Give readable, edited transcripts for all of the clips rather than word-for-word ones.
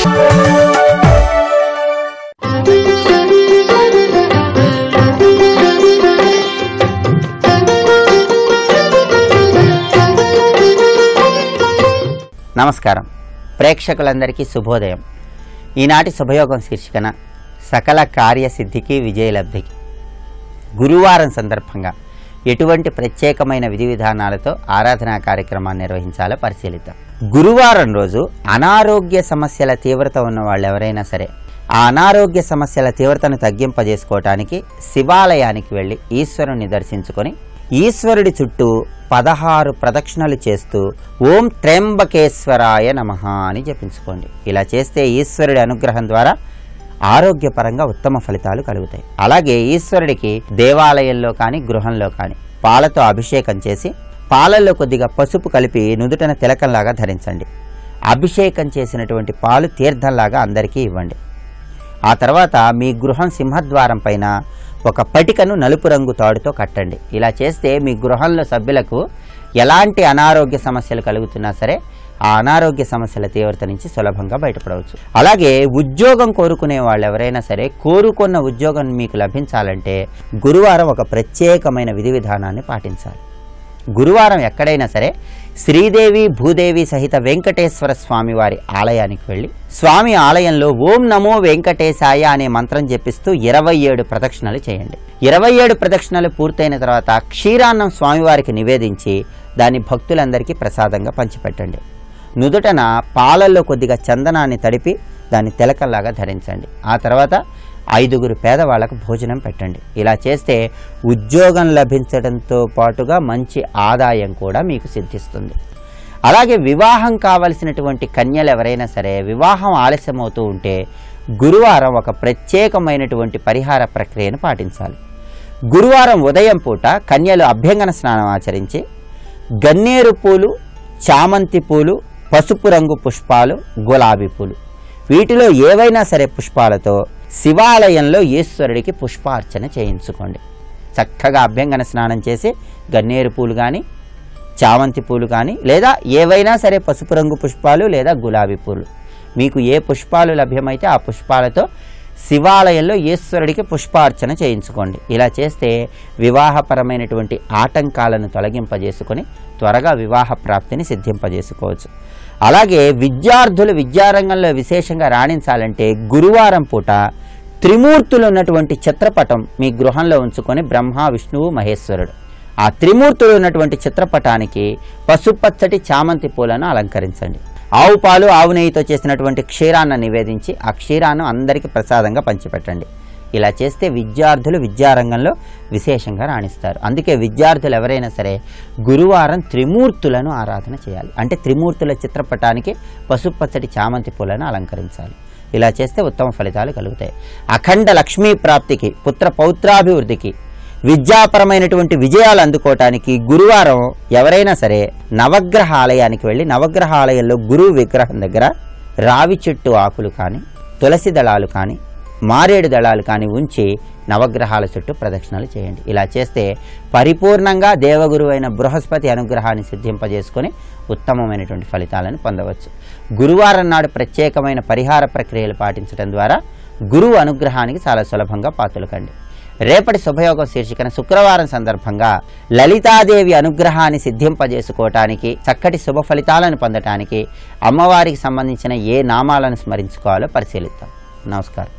నమస్కారం ప్రేక్షకులందరికీ శుభోదయం. ఈనాటి శుభయోగం శీర్షికన సకల కార్యసిద్ధికి విజయలబ్ధికి గురువారం సందర్భంగా ఎటువంటి ప్రత్యేకమైన విధి విధానాలతో ఆరాధనా కార్యక్రమాన్ని నిర్వహించాలో పరిశీలిద్దాం. గురువారం రోజు అనారోగ్య సమస్యల తీవ్రత ఉన్న వాళ్ళు ఎవరైనా సరే ఆ అనారోగ్య సమస్యల తీవ్రతను తగ్గింపజేసుకోవటానికి శివాలయానికి వెళ్ళి ఈశ్వరుని దర్శించుకొని ఈశ్వరుడి చుట్టూ 16 ప్రదక్షిణలు చేస్తూ ఓం త్ర్యంబకేశ్వరాయ నమః అని జపించుకోండి. ఇలా చేస్తే ఈశ్వరుడి అనుగ్రహం ద్వారా ఆరోగ్యపరంగా ఉత్తమ ఫలితాలు కలుగుతాయి. అలాగే ఈశ్వరుడికి దేవాలయంలో కానీ గృహంలో కానీ పాలతో అభిషేకం చేసి పాలల్లో కొద్దిగా పసుపు కలిపి నుదుటన తిలకంలాగా ధరించండి. అభిషేకం చేసినటువంటి పాలు తీర్థంలాగా అందరికీ ఇవ్వండి. ఆ తర్వాత మీ గృహం సింహద్వారం పైన ఒక పటికను నలుపు రంగు తాడుతో కట్టండి. ఇలా చేస్తే మీ గృహంలో సభ్యులకు ఎలాంటి అనారోగ్య సమస్యలు కలుగుతున్నా సరే ఆ అనారోగ్య సమస్యల తీవ్రత నుంచి సులభంగా బయటపడవచ్చు. అలాగే ఉద్యోగం కోరుకునే వాళ్ళు ఎవరైనా సరే కోరుకున్న ఉద్యోగం మీకు లభించాలంటే గురువారం ఒక ప్రత్యేకమైన విధి విధానాన్ని పాటించాలి. గురువారం ఎక్కడైనా సరే శ్రీదేవి భూదేవి సహిత వెంకటేశ్వర స్వామి వారి ఆలయానికి వెళ్ళి స్వామి ఆలయంలో ఓం నమో వెంకటేశాయ అనే మంత్రం జపిస్తూ 27 ప్రదక్షిణలు చేయండి. 27 ప్రదక్షిణలు పూర్తయిన తర్వాత క్షీరాన్నం స్వామివారికి నివేదించి దాన్ని భక్తులందరికీ ప్రసాదంగా పంచిపెట్టండి. నుదుటన పాలల్లో కొద్దిగా చందనాన్ని తడిపి దాన్ని తిలకంలాగా ధరించండి. ఆ తర్వాత 5 పేదవాళ్లకు భోజనం పెట్టండి. ఇలా చేస్తే ఉద్యోగం లభించడంతో పాటుగా మంచి ఆదాయం కూడా మీకు సిద్ధిస్తుంది. అలాగే వివాహం కావలసినటువంటి కన్యలు ఎవరైనా సరే వివాహం ఆలస్యమవుతూ ఉంటే గురువారం ఒక ప్రత్యేకమైనటువంటి పరిహార ప్రక్రియను పాటించాలి. గురువారం ఉదయం పూట కన్యలు అభ్యంగన స్నానం ఆచరించి గన్నేరు పూలు, చామంతి పూలు, పసుపు రంగు పుష్పాలు, గులాబీ పూలు వీటిలో ఏవైనా సరే పుష్పాలతో శివాలయంలో ఈశ్వరుడికి పుష్పార్చన చేయించుకోండి. చక్కగా అభ్యంగన స్నానం చేసి గన్నేరు పూలు కానీ చామంతి పూలు కానీ లేదా ఏవైనా సరే పసుపు రంగు పుష్పాలు లేదా గులాబీ పూలు మీకు ఏ పుష్పాలు లభ్యమైతే ఆ పుష్పాలతో శివాలయంలో ఈశ్వరుడికి పుష్పార్చన చేయించుకోండి. ఇలా చేస్తే వివాహపరమైనటువంటి ఆటంకాలను తొలగింపజేసుకొని త్వరగా వివాహ ప్రాప్తిని సిద్ధింపజేసుకోవచ్చు. అలాగే విద్యార్థులు విద్యారంగంలో విశేషంగా రాణించాలంటే గురువారం పూట త్రిమూర్తులు ఉన్నటువంటి చిత్రపటం మీ గృహంలో ఉంచుకొని బ్రహ్మ విష్ణువు మహేశ్వరుడు ఆ త్రిమూర్తులు ఉన్నటువంటి చిత్రపటానికి పసుపచ్చటి చామంతి పూలను అలంకరించండి. ఆవు పాలు ఆవు నెయ్యితో చేసినటువంటి క్షీరాన్ని నివేదించి ఆ క్షీరాన్ని అందరికీ ప్రసాదంగా పంచిపెట్టండి. ఇలా చేస్తే విద్యార్థులు విద్యారంగంలో విశేషంగా రాణిస్తారు. అందుకే విద్యార్థులు ఎవరైనా సరే గురువారం త్రిమూర్తులను ఆరాధన చేయాలి. అంటే త్రిమూర్తుల చిత్రపటానికి పసుపచ్చటి చామంతి పూలను అలంకరించాలి. ఇలా చేస్తే ఉత్తమ ఫలితాలు కలుగుతాయి. అఖండ లక్ష్మీ ప్రాప్తికి, పుత్ర పౌత్రాభివృద్ధికి, విద్యాపరమైనటువంటి విజయాలు అందుకోవటానికి గురువారం ఎవరైనా సరే నవగ్రహ ఆలయానికి వెళ్ళి నవగ్రహ ఆలయంలో గురువు విగ్రహం దగ్గర రావి చెట్టు ఆకులు కానీ తులసి దళాలు కానీ మారేడు దళాలు కానీ ఉంచి నవగ్రహాల చుట్టూ ప్రదక్షిణలు చేయండి. ఇలా చేస్తే పరిపూర్ణంగా దేవగురు అయిన బృహస్పతి అనుగ్రహాన్ని సిద్ధింపజేసుకొని ఉత్తమమైనటువంటి ఫలితాలను పొందవచ్చు. గురువారం నాడు ప్రత్యేకమైన పరిహార ప్రక్రియలు పాటించడం ద్వారా గురువు అనుగ్రహానికి చాలా సులభంగా పాత్రలుకండి. రేపటి శుభయోగం శీర్షికన శుక్రవారం సందర్భంగా లలితాదేవి అనుగ్రహాన్ని సిద్ధింపజేసుకోవటానికి చక్కటి శుభ ఫలితాలను పొందటానికి అమ్మవారికి సంబంధించిన ఏ నామాలను స్మరించుకోవాలో పరిశీలిద్దాం. నమస్కారం.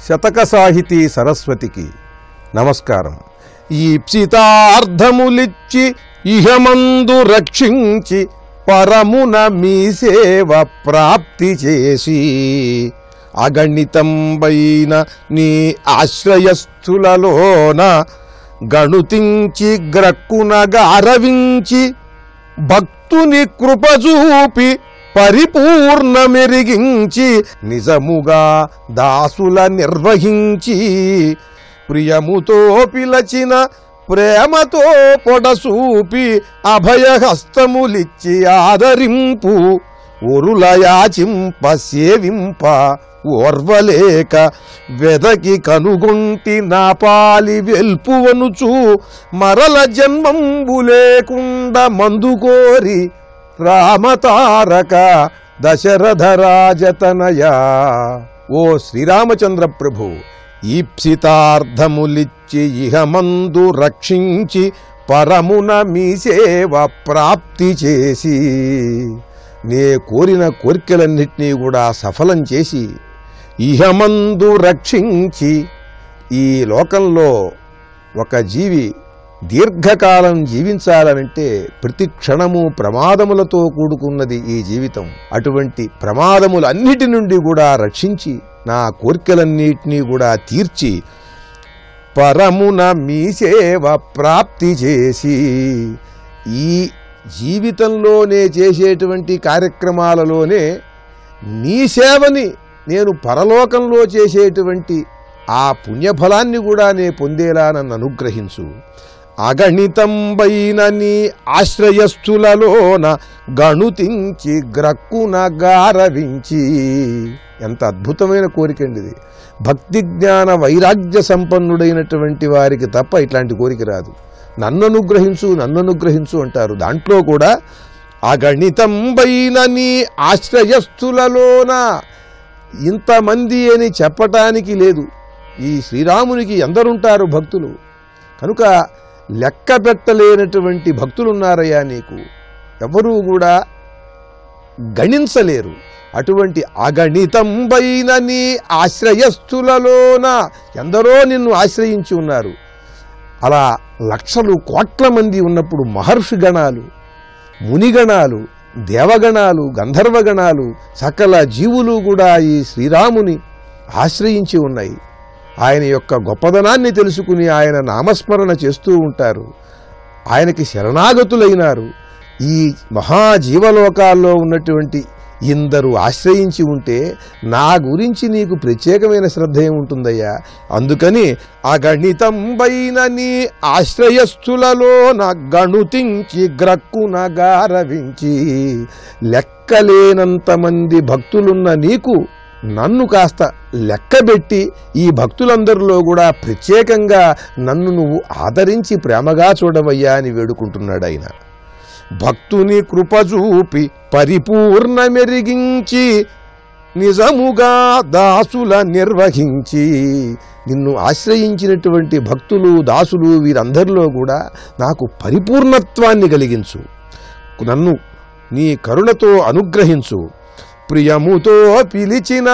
శతక సాహితీ సరస్వతికి నమస్కారం. ఈప్సితార్థములిచ్చి ఇహమందు రక్షించి పరమున మీ సేవ ప్రాప్తి చేసి అగణితంబైన నీ ఆశ్రయస్థులలోన గణుతించి గ్రక్కునగా అరవించి భక్తుని కృపచూపి పరిపూర్ణమెరిగించి నిజముగా దాసుల నిర్వహించి ప్రియముతో పిలచిన ప్రేమతో పొడసూపి అభయహస్తములిచ్చి ఆదరింపు ఒరులయాచింప సేవింప ఓర్వలేక వెదకి కనుగొంటి నా పాలి వెల్పువనుచు మరల జన్మంబు లేకుండా మందుకోరి రామతారక దశరథరాజతనయా. ఓ శ్రీరామచంద్ర ప్రభు, ఈప్సితార్థములిచ్చి ఇహమందు రక్షించి పరమున మీ సేవ ప్రాప్తి చేసి నే కోరిన కోరికలన్నిటినీ కూడా సఫలం చేసి ఇహమందు రక్షించి, ఈ లోకంలో ఒక జీవి దీర్ఘకాలం జీవించాలనంటే ప్రతి క్షణము ప్రమాదములతో కూడుకున్నది ఈ జీవితం. అటువంటి ప్రమాదములన్నిటి నుండి కూడా రక్షించి నా కోరికలన్నిటినీ కూడా తీర్చి పరమున మీ సేవ ప్రాప్తి చేసి, ఈ జీవితంలోనే చేసేటువంటి కార్యక్రమాలలోనే నీ సేవని నేను పరలోకంలో చేసేటువంటి ఆ పుణ్యఫలాన్ని కూడా నే పొందేలా నన్ను అనుగ్రహించు. అగణితంబైన నీ ఆశ్రయస్థులలోన గణుతించి గ్రక్కున గారవించి. ఎంత అద్భుతమైన కోరికండి ఇది. భక్తి జ్ఞాన వైరాగ్య సంపన్నుడైనటువంటి వారికి తప్ప ఇట్లాంటి కోరిక రాదు. నన్ను అనుగ్రహించు, నన్ను అనుగ్రహించు అంటారు. దాంట్లో కూడా అగణితంబైన నీ ఆశ్రయస్థులలోన, ఇంతమంది అని చెప్పటానికి లేదు. ఈ శ్రీరామునికి ఎందరుంటారు భక్తులు? కనుక లెక్క పెట్టలేనటువంటి భక్తులున్నారయ్యా నీకు, ఎవరూ కూడా గణించలేరు. అటువంటి అగణితంబైన నీ ఆశ్రయస్థులలోన ఎందరో నిన్ను ఆశ్రయించి ఉన్నారు. అలా లక్షలు కోట్ల మంది ఉన్నప్పుడు మహర్షి గణాలు, మునిగణాలు, దేవగణాలు, గంధర్వగణాలు, సకల జీవులు కూడా ఈ శ్రీరాముని ఆశ్రయించి ఉన్నాయి. ఆయన యొక్క గొప్పదనాన్ని తెలుసుకుని ఆయన నామస్మరణ చేస్తూ ఉంటారు. ఆయనకి శరణాగతులైనారు. ఈ మహాజీవలోకాల్లో ఉన్నటువంటి ఇందరూ ఆశ్రయించి ఉంటే నా గురించి నీకు ప్రత్యేకమైన శ్రద్ధ ఏముంటుందయ్యా? అందుకని అగణితంబైన నీ ఆశ్రయస్థులలో గణుతించి గ్రక్కున గారవించి, లెక్కలేనంతమంది భక్తులున్న నీకు నన్ను కాస్త లెక్కబెట్టి ఈ భక్తులందరిలో కూడా ప్రత్యేకంగా నన్ను నువ్వు ఆదరించి ప్రేమగా చూడవయ్యా అని వేడుకుంటున్నాడు ఆయన. భక్తుని కృపచూపి పరిపూర్ణ మెరిగించి నిజముగా దాసుల నిర్వహించి, నిన్ను ఆశ్రయించినటువంటి భక్తులు, దాసులు వీరందరిలో కూడా నాకు పరిపూర్ణత్వాన్ని కలిగించు. నన్ను నీ కరుణతో అనుగ్రహించు. ప్రియముతో పిలిచిన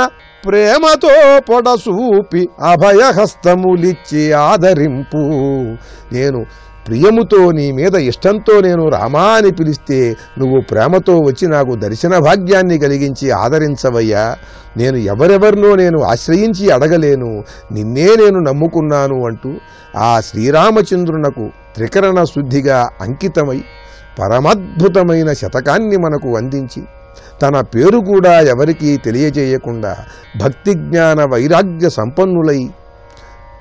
ప్రేమతో పొడసూపి అభయహస్తములిచ్చి ఆదరింపు. నేను ప్రియముతో నీ మీద ఇష్టంతో నేను రామా అని పిలిస్తే నువ్వు ప్రేమతో వచ్చి నాకు దర్శన భాగ్యాన్ని కలిగించి ఆదరించవయ్యా. నేను ఎవరెవరినో నేను ఆశ్రయించి అడగలేను, నిన్నే నేను నమ్ముకున్నాను అంటూ ఆ శ్రీరామచంద్రునకు త్రికరణ శుద్ధిగా అంకితమై పరమద్భుతమైన శతకాన్ని మనకు అందించి, తన పేరు కూడా ఎవరికీ తెలియజేయకుండా భక్తి జ్ఞాన వైరాగ్య సంపన్నులై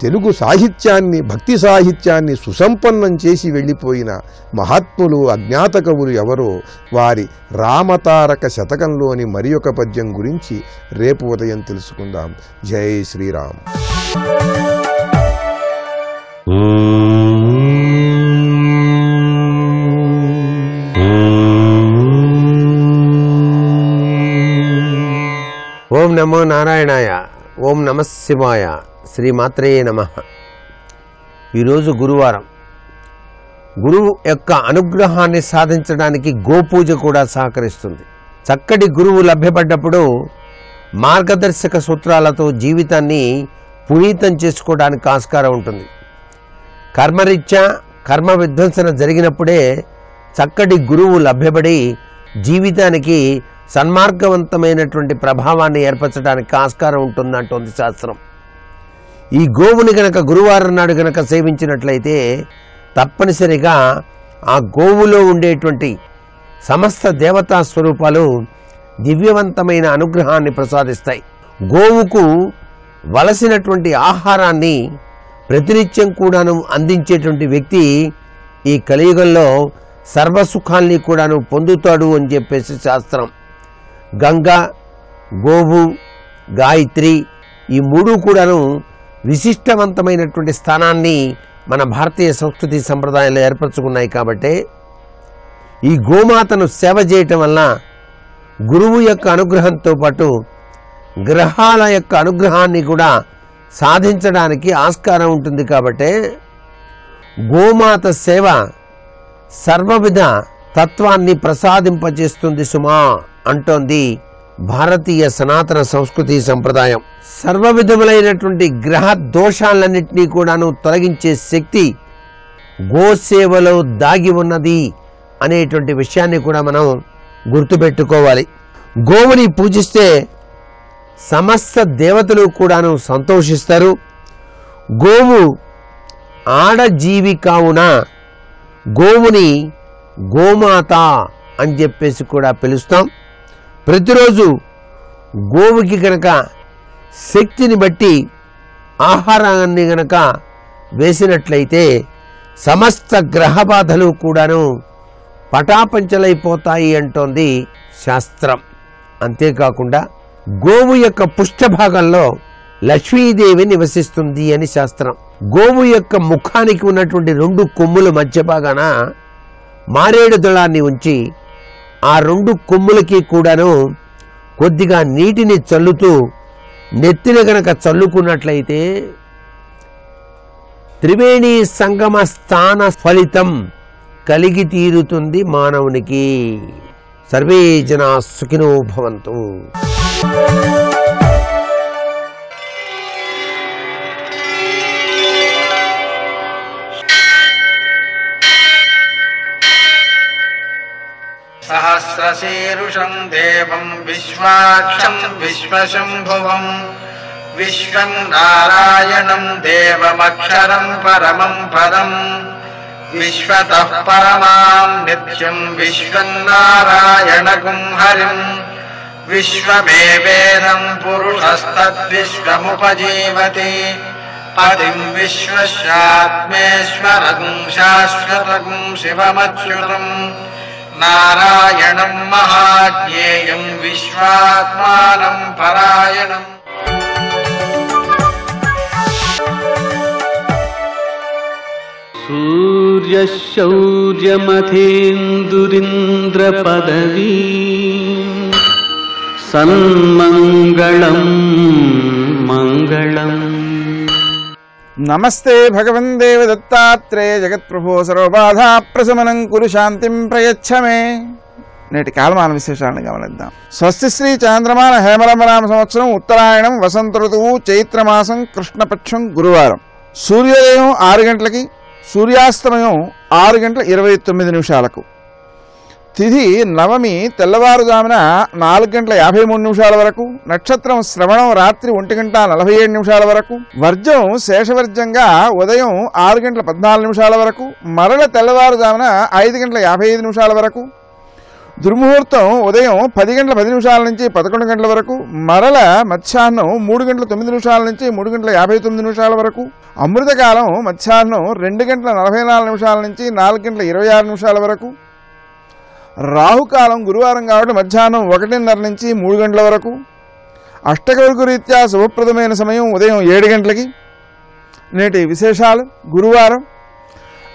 తెలుగు సాహిత్యాన్ని, భక్తి సాహిత్యాన్ని సుసంపన్నం చేసి వెళ్ళిపోయిన మహాత్ములు, అజ్ఞాత కవులు ఎవరో వారి రామతారక శతకంలోని మరి ఒక పద్యం గురించి రేపు ఉదయం తెలుసుకుందాం. జై శ్రీరామ్. ఓం నమో నారాయణాయ. ఓం నమ శివాయ. శ్రీమాత్రే నమః. ఈరోజు గురువారం. గురువు యొక్క అనుగ్రహాన్ని సాధించడానికి గోపూజ కూడా సహకరిస్తుంది. చక్కటి గురువు లభ్యపడ్డప్పుడు మార్గదర్శక సూత్రాలతో జీవితాన్ని పునీతం చేసుకోవడానికి ఆస్కారం ఉంటుంది. కర్మరీత్యా కర్మ విధ్వంసన జరిగినప్పుడే చక్కటి గురువు లభ్యపడి జీవితానికి సన్మార్గవంతమైనటువంటి ప్రభావాన్ని ఏర్పరచడానికి ఆస్కారం ఉంటుందంటోంది శాస్త్రం. ఈ గోవుని గనక గురువారం నాడు గనక సేవించినట్లయితే తప్పనిసరిగా ఆ గోవులో ఉండేటువంటి సమస్త దేవతా స్వరూపాలు దివ్యవంతమైన అనుగ్రహాన్ని ప్రసాదిస్తాయి. గోవుకు వలసినటువంటి ఆహారాన్ని ప్రతినిత్యం కూడాను అందించేటువంటి వ్యక్తి ఈ కలియుగంలో సర్వసుఖాల్ని కూడాను పొందుతాడు అని చెప్పేసి శాస్త్రం. గంగ, గోవు, గాయత్రి, ఈ మూడు కూడాను విశిష్టవంతమైనటువంటి స్థానాన్ని మన భారతీయ సంస్కృతి సంప్రదాయాలు ఏర్పరచుకున్నాయి. కాబట్టి ఈ గోమాతను సేవ చేయటం వల్ల గురువు యొక్క అనుగ్రహంతో పాటు గ్రహాల యొక్క అనుగ్రహాన్ని కూడా సాధించడానికి ఆస్కారం ఉంటుంది. కాబట్టి గోమాత సేవ సర్వవిధ తత్వాన్ని ప్రసాదింపజేస్తుంది సుమా అంటోంది భారతీయ సనాతన సంస్కృతి సంప్రదాయం. సర్వవిధములైనటువంటి గ్రహ దోషాలన్నింటినీ కూడాను తొలగించే శక్తి గోసేవలో దాగి ఉన్నది అనేటువంటి విషయాన్ని కూడా మనం గుర్తుపెట్టుకోవాలి. గోవుని పూజిస్తే సమస్త దేవతలు కూడాను సంతోషిస్తారు. గోవు ఆడజీవి కావున గోవుని గోమాత అని చెప్పేసి కూడా పిలుస్తాం. ప్రతిరోజు గోవుకి గనక శక్తిని బట్టి ఆహారాన్ని గనక వేసినట్లయితే సమస్త గ్రహ బాధలు కూడాను పటాపంచలైపోతాయి అంటోంది శాస్త్రం. అంతేకాకుండా గోవు యొక్క పుష్ఠభాగంలో లక్ష్మీదేవి నివసిస్తుంది అని శాస్త్రం. గోవు యొక్క ముఖానికి ఉన్నటువంటి 2 కొమ్ముల మధ్య భాగాన మారేడు దళాన్ని ఉంచి ఆ 2 కొమ్ములకి కూడాను కొద్దిగా నీటిని చల్లుతూ నెత్తిన గనక చల్లుకున్నట్లయితే త్రివేణి సంగమ స్థాన ఫలితం కలిగి తీరుతుంది మానవునికి. సర్వే జనా సుఖినో భవంతు. సహస్రశీరుషం దేవం విశ్వాక్షం విశ్వశంభువం విశ్వం నారాయణం దేవమక్షరం పరమం పదం విశ్వతః పరమాం నిత్యం విశ్వం నారాయణగుం హరిం విశ్వమేవేదం పురుషస్తద్విశ్వముపజీవతి పదిం విశ్వస్యాత్మేశ్వరగుం శాశ్వతగుం శివమచ్యుతం నారాయణం మహాజ్ఞేయం విశ్వాత్మానం పరాయణం. సూర్యశౌర్యమథేందురింద్రపదవీ సన్మంగళం మంగళం. నమస్తే భగవన్ దేవ దత్తాత్రేయ జగత్ప్రభో సర్వబాధా ప్రశమనం కురు శాంతిం ప్రయచ్చమే. నేటి కాలమాన విశేషాలను గమనిద్దాం. స్వస్తి శ్రీ చాంద్రమాన హేమలంబనామ సంవత్సరం ఉత్తరాయణం వసంత ఋతువు చైత్రమాసం కృష్ణపక్షం గురువారం. సూర్యోదయం 6 గంటలకి, సూర్యాస్తమయం 6:29 తిథి నవమి తెల్లవారుజామున 4:53 వరకు, నక్షత్రం శ్రవణం రాత్రి 1:47 వరకు, వర్జం శేషవర్జంగా ఉదయం 6:14 వరకు, మరల తెల్లవారుజామున 5:55 వరకు, దుర్ముహూర్తం ఉదయం 10:10 నుంచి 11 వరకు, మరల మధ్యాహ్నం 3:09 నుంచి 3:59 వరకు, అమృతకాలం మధ్యాహ్నం 2:44 నుంచి 4:26 వరకు, రాహుకాలం గురువారం కాబట్టి మధ్యాహ్నం 1:30 నుంచి 3 గంటల వరకు, అష్టకవర్గ రీత్యా శుభప్రదమైన సమయం ఉదయం 7 గంటలకి. నేటి విశేషాలు గురువారం.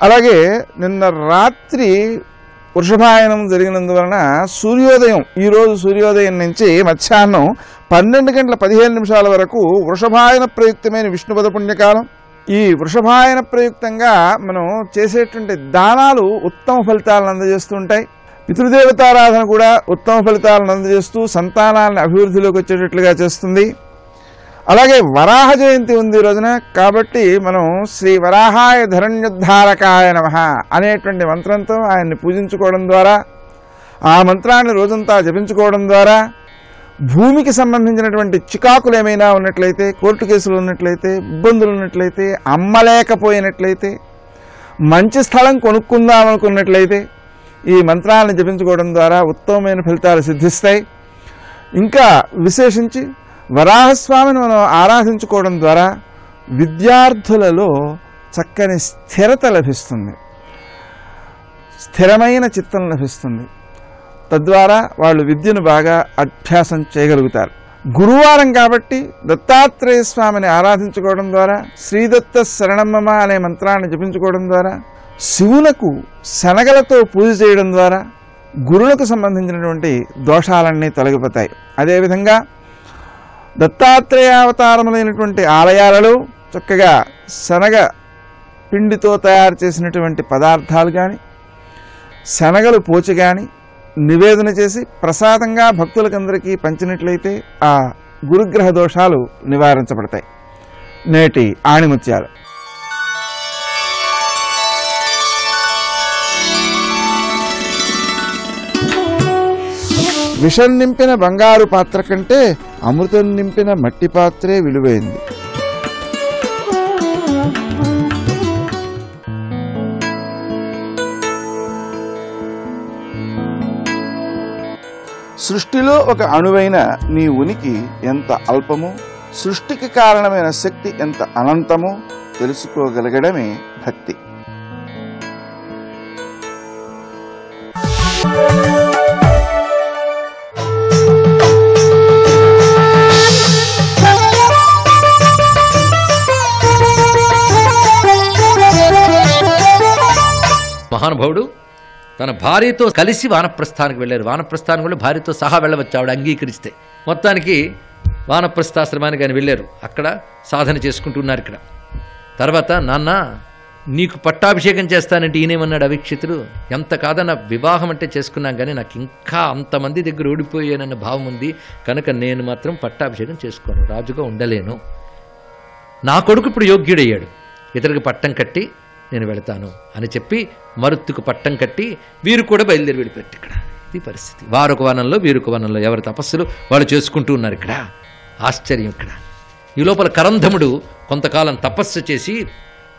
అలాగే నిన్న రాత్రి వృషభాయనం జరిగినందువలన సూర్యోదయం, ఈరోజు సూర్యోదయం నుంచి మధ్యాహ్నం 12:15 వరకు వృషభాయన ప్రయుక్తమైన విష్ణుపద పుణ్యకాలం. ఈ వృషభాయన ప్రయుక్తంగా మనం చేసేటువంటి దానాలు ఉత్తమ ఫలితాలను అందజేస్తుంటాయి. పితృదేవతారాధన కూడా ఉత్తమ ఫలితాలను అందజేస్తూ సంతానాలను అభివృద్ధిలోకి వచ్చేటట్లుగా చేస్తుంది. అలాగే వరాహ జయంతి ఉంది ఈ రోజున. కాబట్టి మనం శ్రీ వరాహాయ ధరణ్యోద్ధారకాయ నమః అనేటువంటి మంత్రంతో ఆయన్ని పూజించుకోవడం ద్వారా, ఆ మంత్రాన్ని రోజంతా జపించుకోవడం ద్వారా భూమికి సంబంధించినటువంటి చికాకులు ఏమైనా ఉన్నట్లయితే, కోర్టు కేసులు ఉన్నట్లయితే, ఇబ్బందులు ఉన్నట్లయితే, అమ్మలేకపోయినట్లయితే, మంచి స్థలం కొనుక్కుందామనుకున్నట్లయితే ఈ మంత్రాలను జపించుకోవడం ద్వారా ఉత్తమమైన ఫలితాలు సిద్ధిస్తాయి. ఇంకా విశేషించి వరాహస్వామిని మనం ఆరాధించుకోవడం ద్వారా విద్యార్థులలో చక్కని స్థిరత లభిస్తుంది, స్థిరమైన చిత్తం లభిస్తుంది. తద్వారా వాళ్ళు విద్యను బాగా అభ్యాసం చేయగలుగుతారు. గురువారం కాబట్టి దత్తాత్రేయ స్వామిని ఆరాధించుకోవడం ద్వారా శ్రీదత్త శరణమమ అనే మంత్రాన్ని జపించుకోవడం ద్వారా శివునకు శనగలతో పూజ చేయడం ద్వారా గురులకు సంబంధించినటువంటి దోషాలన్నీ తొలగిపోతాయి. అదేవిధంగా దత్తాత్రేయావతారములైనటువంటి ఆలయాలలో చక్కగా శనగ పిండితో తయారు చేసినటువంటి పదార్థాలు కానీ శనగలు పోచి కానీ నివేదన చేసి ప్రసాదంగా భక్తులకందరికీ పంచినట్లయితే ఆ గురుగ్రహ దోషాలు నివారించబడతాయి. నేటి ఆణిముత్యాలు. విషం నింపిన బంగారు పాత్ర కంటే అమృతం నింపిన మట్టి పాత్రే విలువైంది. సృష్టిలో ఒక అణువైన నీ ఉనికి ఎంత అల్పమో, సృష్టికి కారణమైన శక్తి ఎంత అనంతమో తెలుసుకోగలగడమే భక్తి. మహానుభావుడు తన భార్యతో కలిసి వానప్రస్థానికి వెళ్ళారు. వానప్రస్థానికి వెళ్ళి భార్యతో సహా వెళ్ళవచ్చు ఆవిడ అంగీకరిస్తే. మొత్తానికి వానప్రస్థాశ్రమానికి ఆయన వెళ్ళారు. అక్కడ సాధన చేసుకుంటున్నారు. ఇక్కడ తర్వాత నాన్న నీకు పట్టాభిషేకం చేస్తానంటే ఈయనేమన్నాడు అవిక్షితుడు, ఎంత కాదన్న వివాహం అంటే చేసుకున్నాం కానీ నాకు ఇంకా అంతమంది దగ్గర ఓడిపోయానన్న భావం ఉంది కనుక నేను మాత్రం పట్టాభిషేకం చేసుకోను, రాజుగా ఉండలేను. నా కొడుకు ఇప్పుడు యోగ్యుడయ్యాడు, ఇతరికి పట్టం కట్టి నేను వెళతాను అని చెప్పి మరుత్తుకు పట్టం కట్టి వీరు కూడా బయలుదేరి వెళ్ళిపోయారు. ఇక్కడ ఇది పరిస్థితి. వారొక వనంలో వీరొక వనంలో ఎవరి తపస్సులు వాళ్ళు చేసుకుంటూ ఉన్నారు. ఇక్కడ ఆశ్చర్యం. ఇక్కడ ఈ లోపల కరంధముడు కొంతకాలం తపస్సు చేసి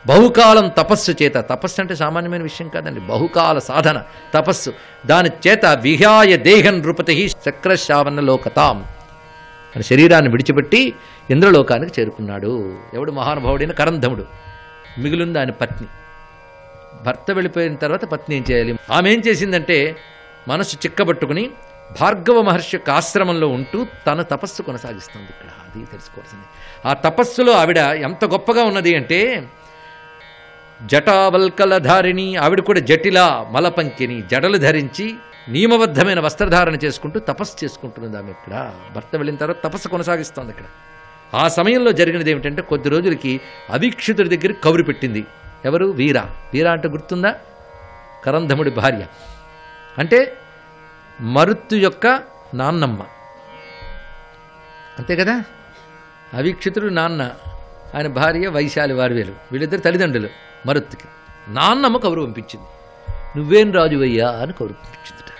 బహుకాలం తపస్సు చేత, తపస్సు అంటే సామాన్యమైన విషయం కాదండి, బహుకాల సాధన తపస్సు, దాని చేత విహాయ దేహం నృపతి చక్రశావన లోకతాం అని శరీరాన్ని విడిచిపెట్టి ఇంద్రలోకానికి చేరుకున్నాడు. ఎవడు? మహానుభావుడైన కరంధముడు. మిగిలింది ఆయన పత్ని. భర్త వెళ్ళిపోయిన తర్వాత పత్ని ఏం చేయాలి? ఆమె ఏం చేసిందంటే మనసు చిక్కబట్టుకుని భార్గవ మహర్షి యొక్క ఆశ్రమంలో ఉంటూ తన తపస్సు కొనసాగిస్తుంది. ఇక్కడ అది తెలుసుకోవాల్సింది. ఆ తపస్సులో ఆవిడ ఎంత గొప్పగా ఉన్నది అంటే జటావల్కలధారిణి, ఆవిడ కూడా జటిల మలపంకిని జడలు ధరించి నియమబద్ధమైన వస్త్రధారణ చేసుకుంటూ తపస్సు చేసుకుంటున్నది ఆమె. ఇక్కడ భర్త వెళ్ళిన తర్వాత తపస్సు కొనసాగిస్తోంది. ఇక్కడ ఆ సమయంలో జరిగినది ఏమిటంటే కొద్ది రోజులకి అవీక్షితుడి దగ్గర కబురు పెట్టింది. ఎవరు? వీర. వీర అంటే గుర్తుందా? కరంధముడి భార్య, అంటే మరుత్తు యొక్క నాన్నమ్మ, అంతే కదా. అవీక్షితుడు నాన్న, ఆయన భార్య వైశాలి వారివేలు, వీళ్ళిద్దరు తల్లిదండ్రులు మరుత్తుకి. నాన్నమ్మ కబురు పంపించింది, నువ్వేం రాజువయ్యా అని కబురు పంపించిందిట.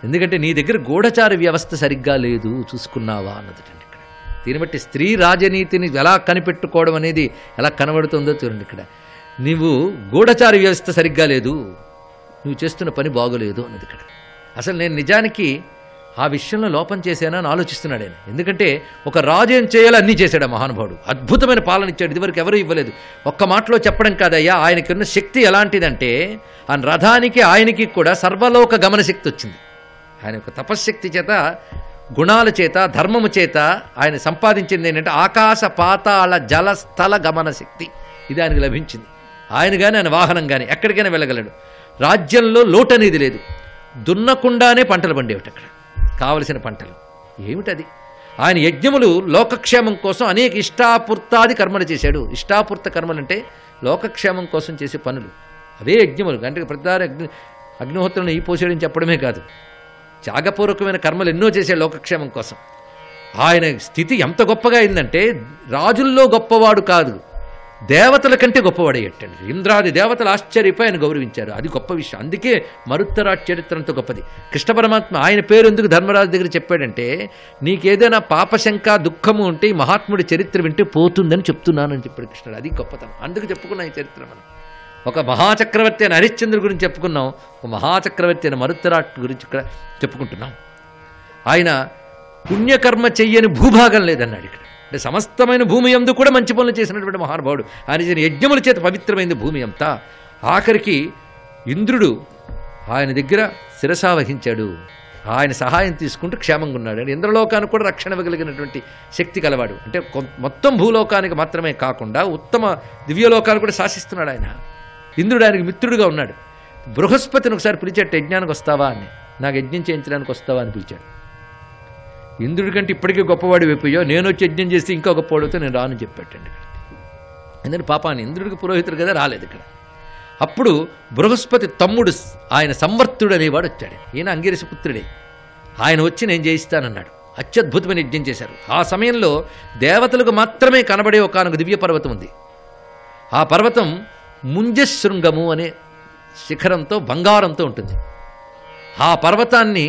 ఎందుకంటే నీ దగ్గర గూఢచార వ్యవస్థ సరిగ్గా లేదు, చూసుకున్నావా అన్నదిటండి. ఇక్కడ దీన్ని బట్టి స్త్రీ రాజనీతిని ఎలా కనిపెట్టుకోవడం అనేది ఎలా కనబడుతుందో చూడండి. ఇక్కడ నువ్వు గూఢచార వ్యవస్థ సరిగ్గా లేదు, నువ్వు చేస్తున్న పని బాగోలేదు అన్నది. ఇక్కడ అసలు నేను నిజానికి ఆ విషయంలో లోపం చేశానా అని ఆలోచిస్తున్నాడు ఆయన. ఎందుకంటే ఒక రాజు ఏం చేయాలో అన్నీ చేశాడు ఆ మహానుభావుడు. అద్భుతమైన పాలన ఇచ్చాడు, ఇదివరకు ఎవరూ ఇవ్వలేదు. ఒక్క మాటలో చెప్పడం కాదయ్యా, ఆయనకున్న శక్తి ఎలాంటిదంటే ఆ రథానికి ఆయనకి కూడా సర్వలోక గమన శక్తి వచ్చింది. ఆయన యొక్క తపశ్శక్తి చేత, గుణాల చేత, ధర్మము చేత ఆయన సంపాదించింది ఏంటంటే ఆకాశ పాతాళ జల స్థల గమన శక్తి. ఇది ఆయనకు లభించింది. ఆయన కానీ ఆయన వాహనం కానీ ఎక్కడికైనా వెళ్ళగలడు. రాజ్యంలో లోటు అనేది లేదు. దున్నకుండానే పంటలు పండేవిటి అక్కడ, కావలసిన పంటలు. ఏమిటది? ఆయన యజ్ఞములు లోకక్షేమం కోసం అనేక ఇష్టాపూర్తాది కర్మలు చేశాడు. ఇష్టాపూర్త కర్మలు అంటే లోకక్షేమం కోసం చేసే పనులు, అవే యజ్ఞములు. అంటే ప్రతిదారి అగ్నిహోత్రులను ఈ పోసేయడం చెప్పడమే కాదు, త్యాగపూర్వకమైన కర్మలు ఎన్నో చేశాడు లోకక్షేమం కోసం. ఆయన స్థితి ఎంత గొప్పగా అయిందంటే రాజుల్లో గొప్పవాడు కాదు, దేవతల కంటే గొప్పవాడయ్యట్టండి. ఇంద్రాది దేవతలు ఆశ్చర్యపోయి ఆయన గౌరవించారు. అది గొప్ప విషయం. అందుకే మరుత్తరాజ్ చరిత్రంతో గొప్పది. కృష్ణ పరమాత్మ ఆయన పేరు ఎందుకు ధర్మరాజు దగ్గర చెప్పాడంటే నీకేదైనా పాపశంక దుఃఖము ఉంటే ఈ మహాత్ముడి చరిత్ర వింటే పోతుందని చెప్తున్నానని చెప్పాడు కృష్ణుడు. అది గొప్పతనం. అందుకు చెప్పుకున్నాం ఈ చరిత్ర. మనం ఒక మహాచక్రవర్తి అయిన హరిశ్చంద్రుడి గురించి చెప్పుకున్నాం, ఒక మహాచక్రవర్తి అయిన మరుత్తరాట్ గురించి ఇక్కడ చెప్పుకుంటున్నాం. ఆయన పుణ్యకర్మ చెయ్యని భూభాగం లేదన్నాడు ఇక్కడ. అంటే సమస్తమైన భూమి యందు కూడా మంచి పనులు చేసినటువంటి మహానుభావుడు. ఆయన చేసిన యజ్ఞముల చేత పవిత్రమైంది భూమి అంతా. ఆఖరికి ఇంద్రుడు ఆయన దగ్గర శిరసా వహించాడు. ఆయన సహాయం తీసుకుంటూ క్షేమంగా ఉన్నాడు. అని ఇంద్రలోకానికి కూడా రక్షణ ఇవ్వగలిగినటువంటి శక్తి కలవాడు. అంటే మొత్తం భూలోకానికి మాత్రమే కాకుండా ఉత్తమ దివ్యలోకాన్ని కూడా శాసిస్తున్నాడు ఆయన. ఇంద్రుడు ఆయనకి మిత్రుడిగా ఉన్నాడు. బృహస్పతిని ఒకసారి పిలిచాడు, యజ్ఞానికి వస్తావా అని. నాకు యజ్ఞం చేయించడానికి వస్తావా అని పిలిచాడు. ఇంద్రుడి కంటే ఇప్పటికీ గొప్పవాడు అయిపోయో, నేను వచ్చి యజ్ఞం చేస్తే ఇంకా గొప్పవాడితో నేను రాను చెప్పాటండి. ఎందుకంటే పాపాన్ని ఇంద్రుడికి పురోహితుడు కదా, రాలేదు ఇక్కడ. అప్పుడు బృహస్పతి తమ్ముడు ఆయన సంవర్తుడు అనేవాడు వచ్చాడు. ఈయన అంగిరసి పుత్రుడే. ఆయన వచ్చి నేను జయిస్తానన్నాడు. అత్యద్భుతమైన యజ్ఞం చేశారు. ఆ సమయంలో దేవతలకు మాత్రమే కనబడే ఒకనొక దివ్య పర్వతం ఉంది. ఆ పర్వతం ముంజశృంగము అనే శిఖరంతో బంగారంతో ఉంటుంది. ఆ పర్వతాన్ని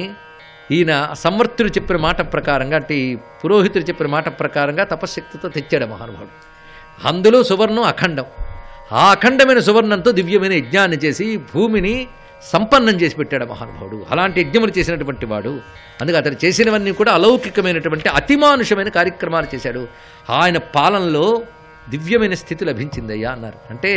ఈయన సంవర్తుడు చెప్పిన మాట ప్రకారంగా, అంటే ఈ పురోహితుడు చెప్పిన మాట ప్రకారంగా తపశ్శక్తితో తెచ్చాడు మహానుభావుడు. అందులో సువర్ణం అఖండం. ఆ అఖండమైన సువర్ణంతో దివ్యమైన యజ్ఞాన్ని చేసి భూమిని సంపన్నం చేసి పెట్టాడు మహానుభావుడు. అలాంటి యజ్ఞములు చేసినటువంటి వాడు. అందుకే అతను చేసినవన్నీ కూడా అలౌకికమైనటువంటి అతిమానుషమైన కార్యక్రమాలు చేశాడు. ఆయన పాలనలో దివ్యమైన స్థితి లభించిందయ్యా అన్నారు. అంటే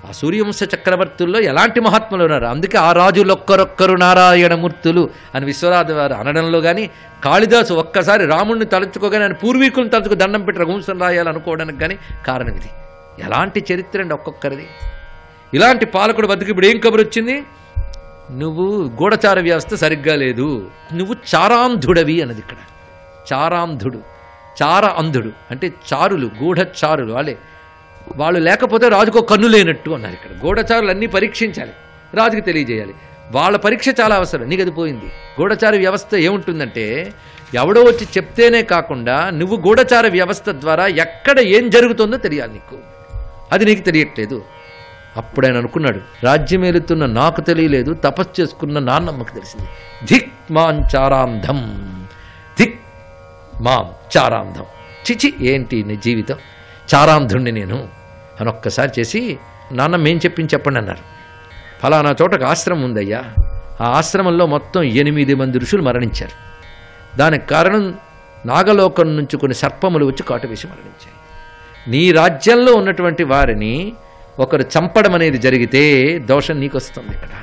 ఆ సూర్యవంశ చక్రవర్తుల్లో ఎలాంటి మహాత్ములు ఉన్నారు. అందుకే ఆ రాజులొక్కరొక్కరు నారాయణమూర్తులు అని విశ్వనాథ వారు అనడంలో కానీ, కాళిదాసు ఒక్కసారి రాముడిని తలుచుకోగానే ఆయన పూర్వీకులను తలుచుకు దండం పెట్టి రఘువంశం రాయాలనుకోవడానికి కానీ కారణం ఇది. ఎలాంటి చరిత్ర అండి ఒక్కొక్కరిది. ఇలాంటి పాలకుడు బతికి ఇప్పుడు ఏం కబురు వచ్చింది? నువ్వు గూఢచార వ్యవస్థ సరిగ్గా లేదు, నువ్వు చారాంధుడవి అన్నది ఇక్కడ. చారాంధుడు, చార అంధుడు అంటే చారులు, గూఢచారులు. వాళ్ళు లేకపోతే రాజుకో కన్ను లేనట్టు అన్నారు ఇక్కడ. గూఢచారులు అన్నీ పరీక్షించాలి, రాజుకి తెలియజేయాలి. వాళ్ళ పరీక్ష చాలా అవసరం. నీకు అది పోయింది. గూఢచార వ్యవస్థ ఏముంటుందంటే, ఎవడో వచ్చి చెప్తేనే కాకుండా నువ్వు గూఢచార వ్యవస్థ ద్వారా ఎక్కడ ఏం జరుగుతుందో తెలియాలి నీకు. అది నీకు తెలియట్లేదు. అప్పుడు ఆయన అనుకున్నాడు, రాజ్యమేలుతున్న నాకు తెలియలేదు, తపస్సు చేసుకున్న నాన్నమ్మకు తెలిసింది. ధిక్ మాం చారాంధం, ధిక్ మాం చారాంధం. చిచి ఏంటి నీ జీవితం, చారాంధుణ్ణి నేను అని ఒక్కసారి చేసి, నాన్నమ్మ ఏం చెప్పండి అన్నారు. ఫలానా చోట ఒక ఆశ్రమం ఉందయ్యా, ఆ ఆశ్రమంలో మొత్తం 8 మంది ఋషులు మరణించారు. దానికి కారణం నాగలోకం నుంచి కొన్ని సర్పములు వచ్చి కాటు వేసి మరణించాయి. నీ రాజ్యంలో ఉన్నటువంటి వారిని ఒకరు చంపడం అనేది జరిగితే దోషం నీకు వస్తుంది ఇక్కడ.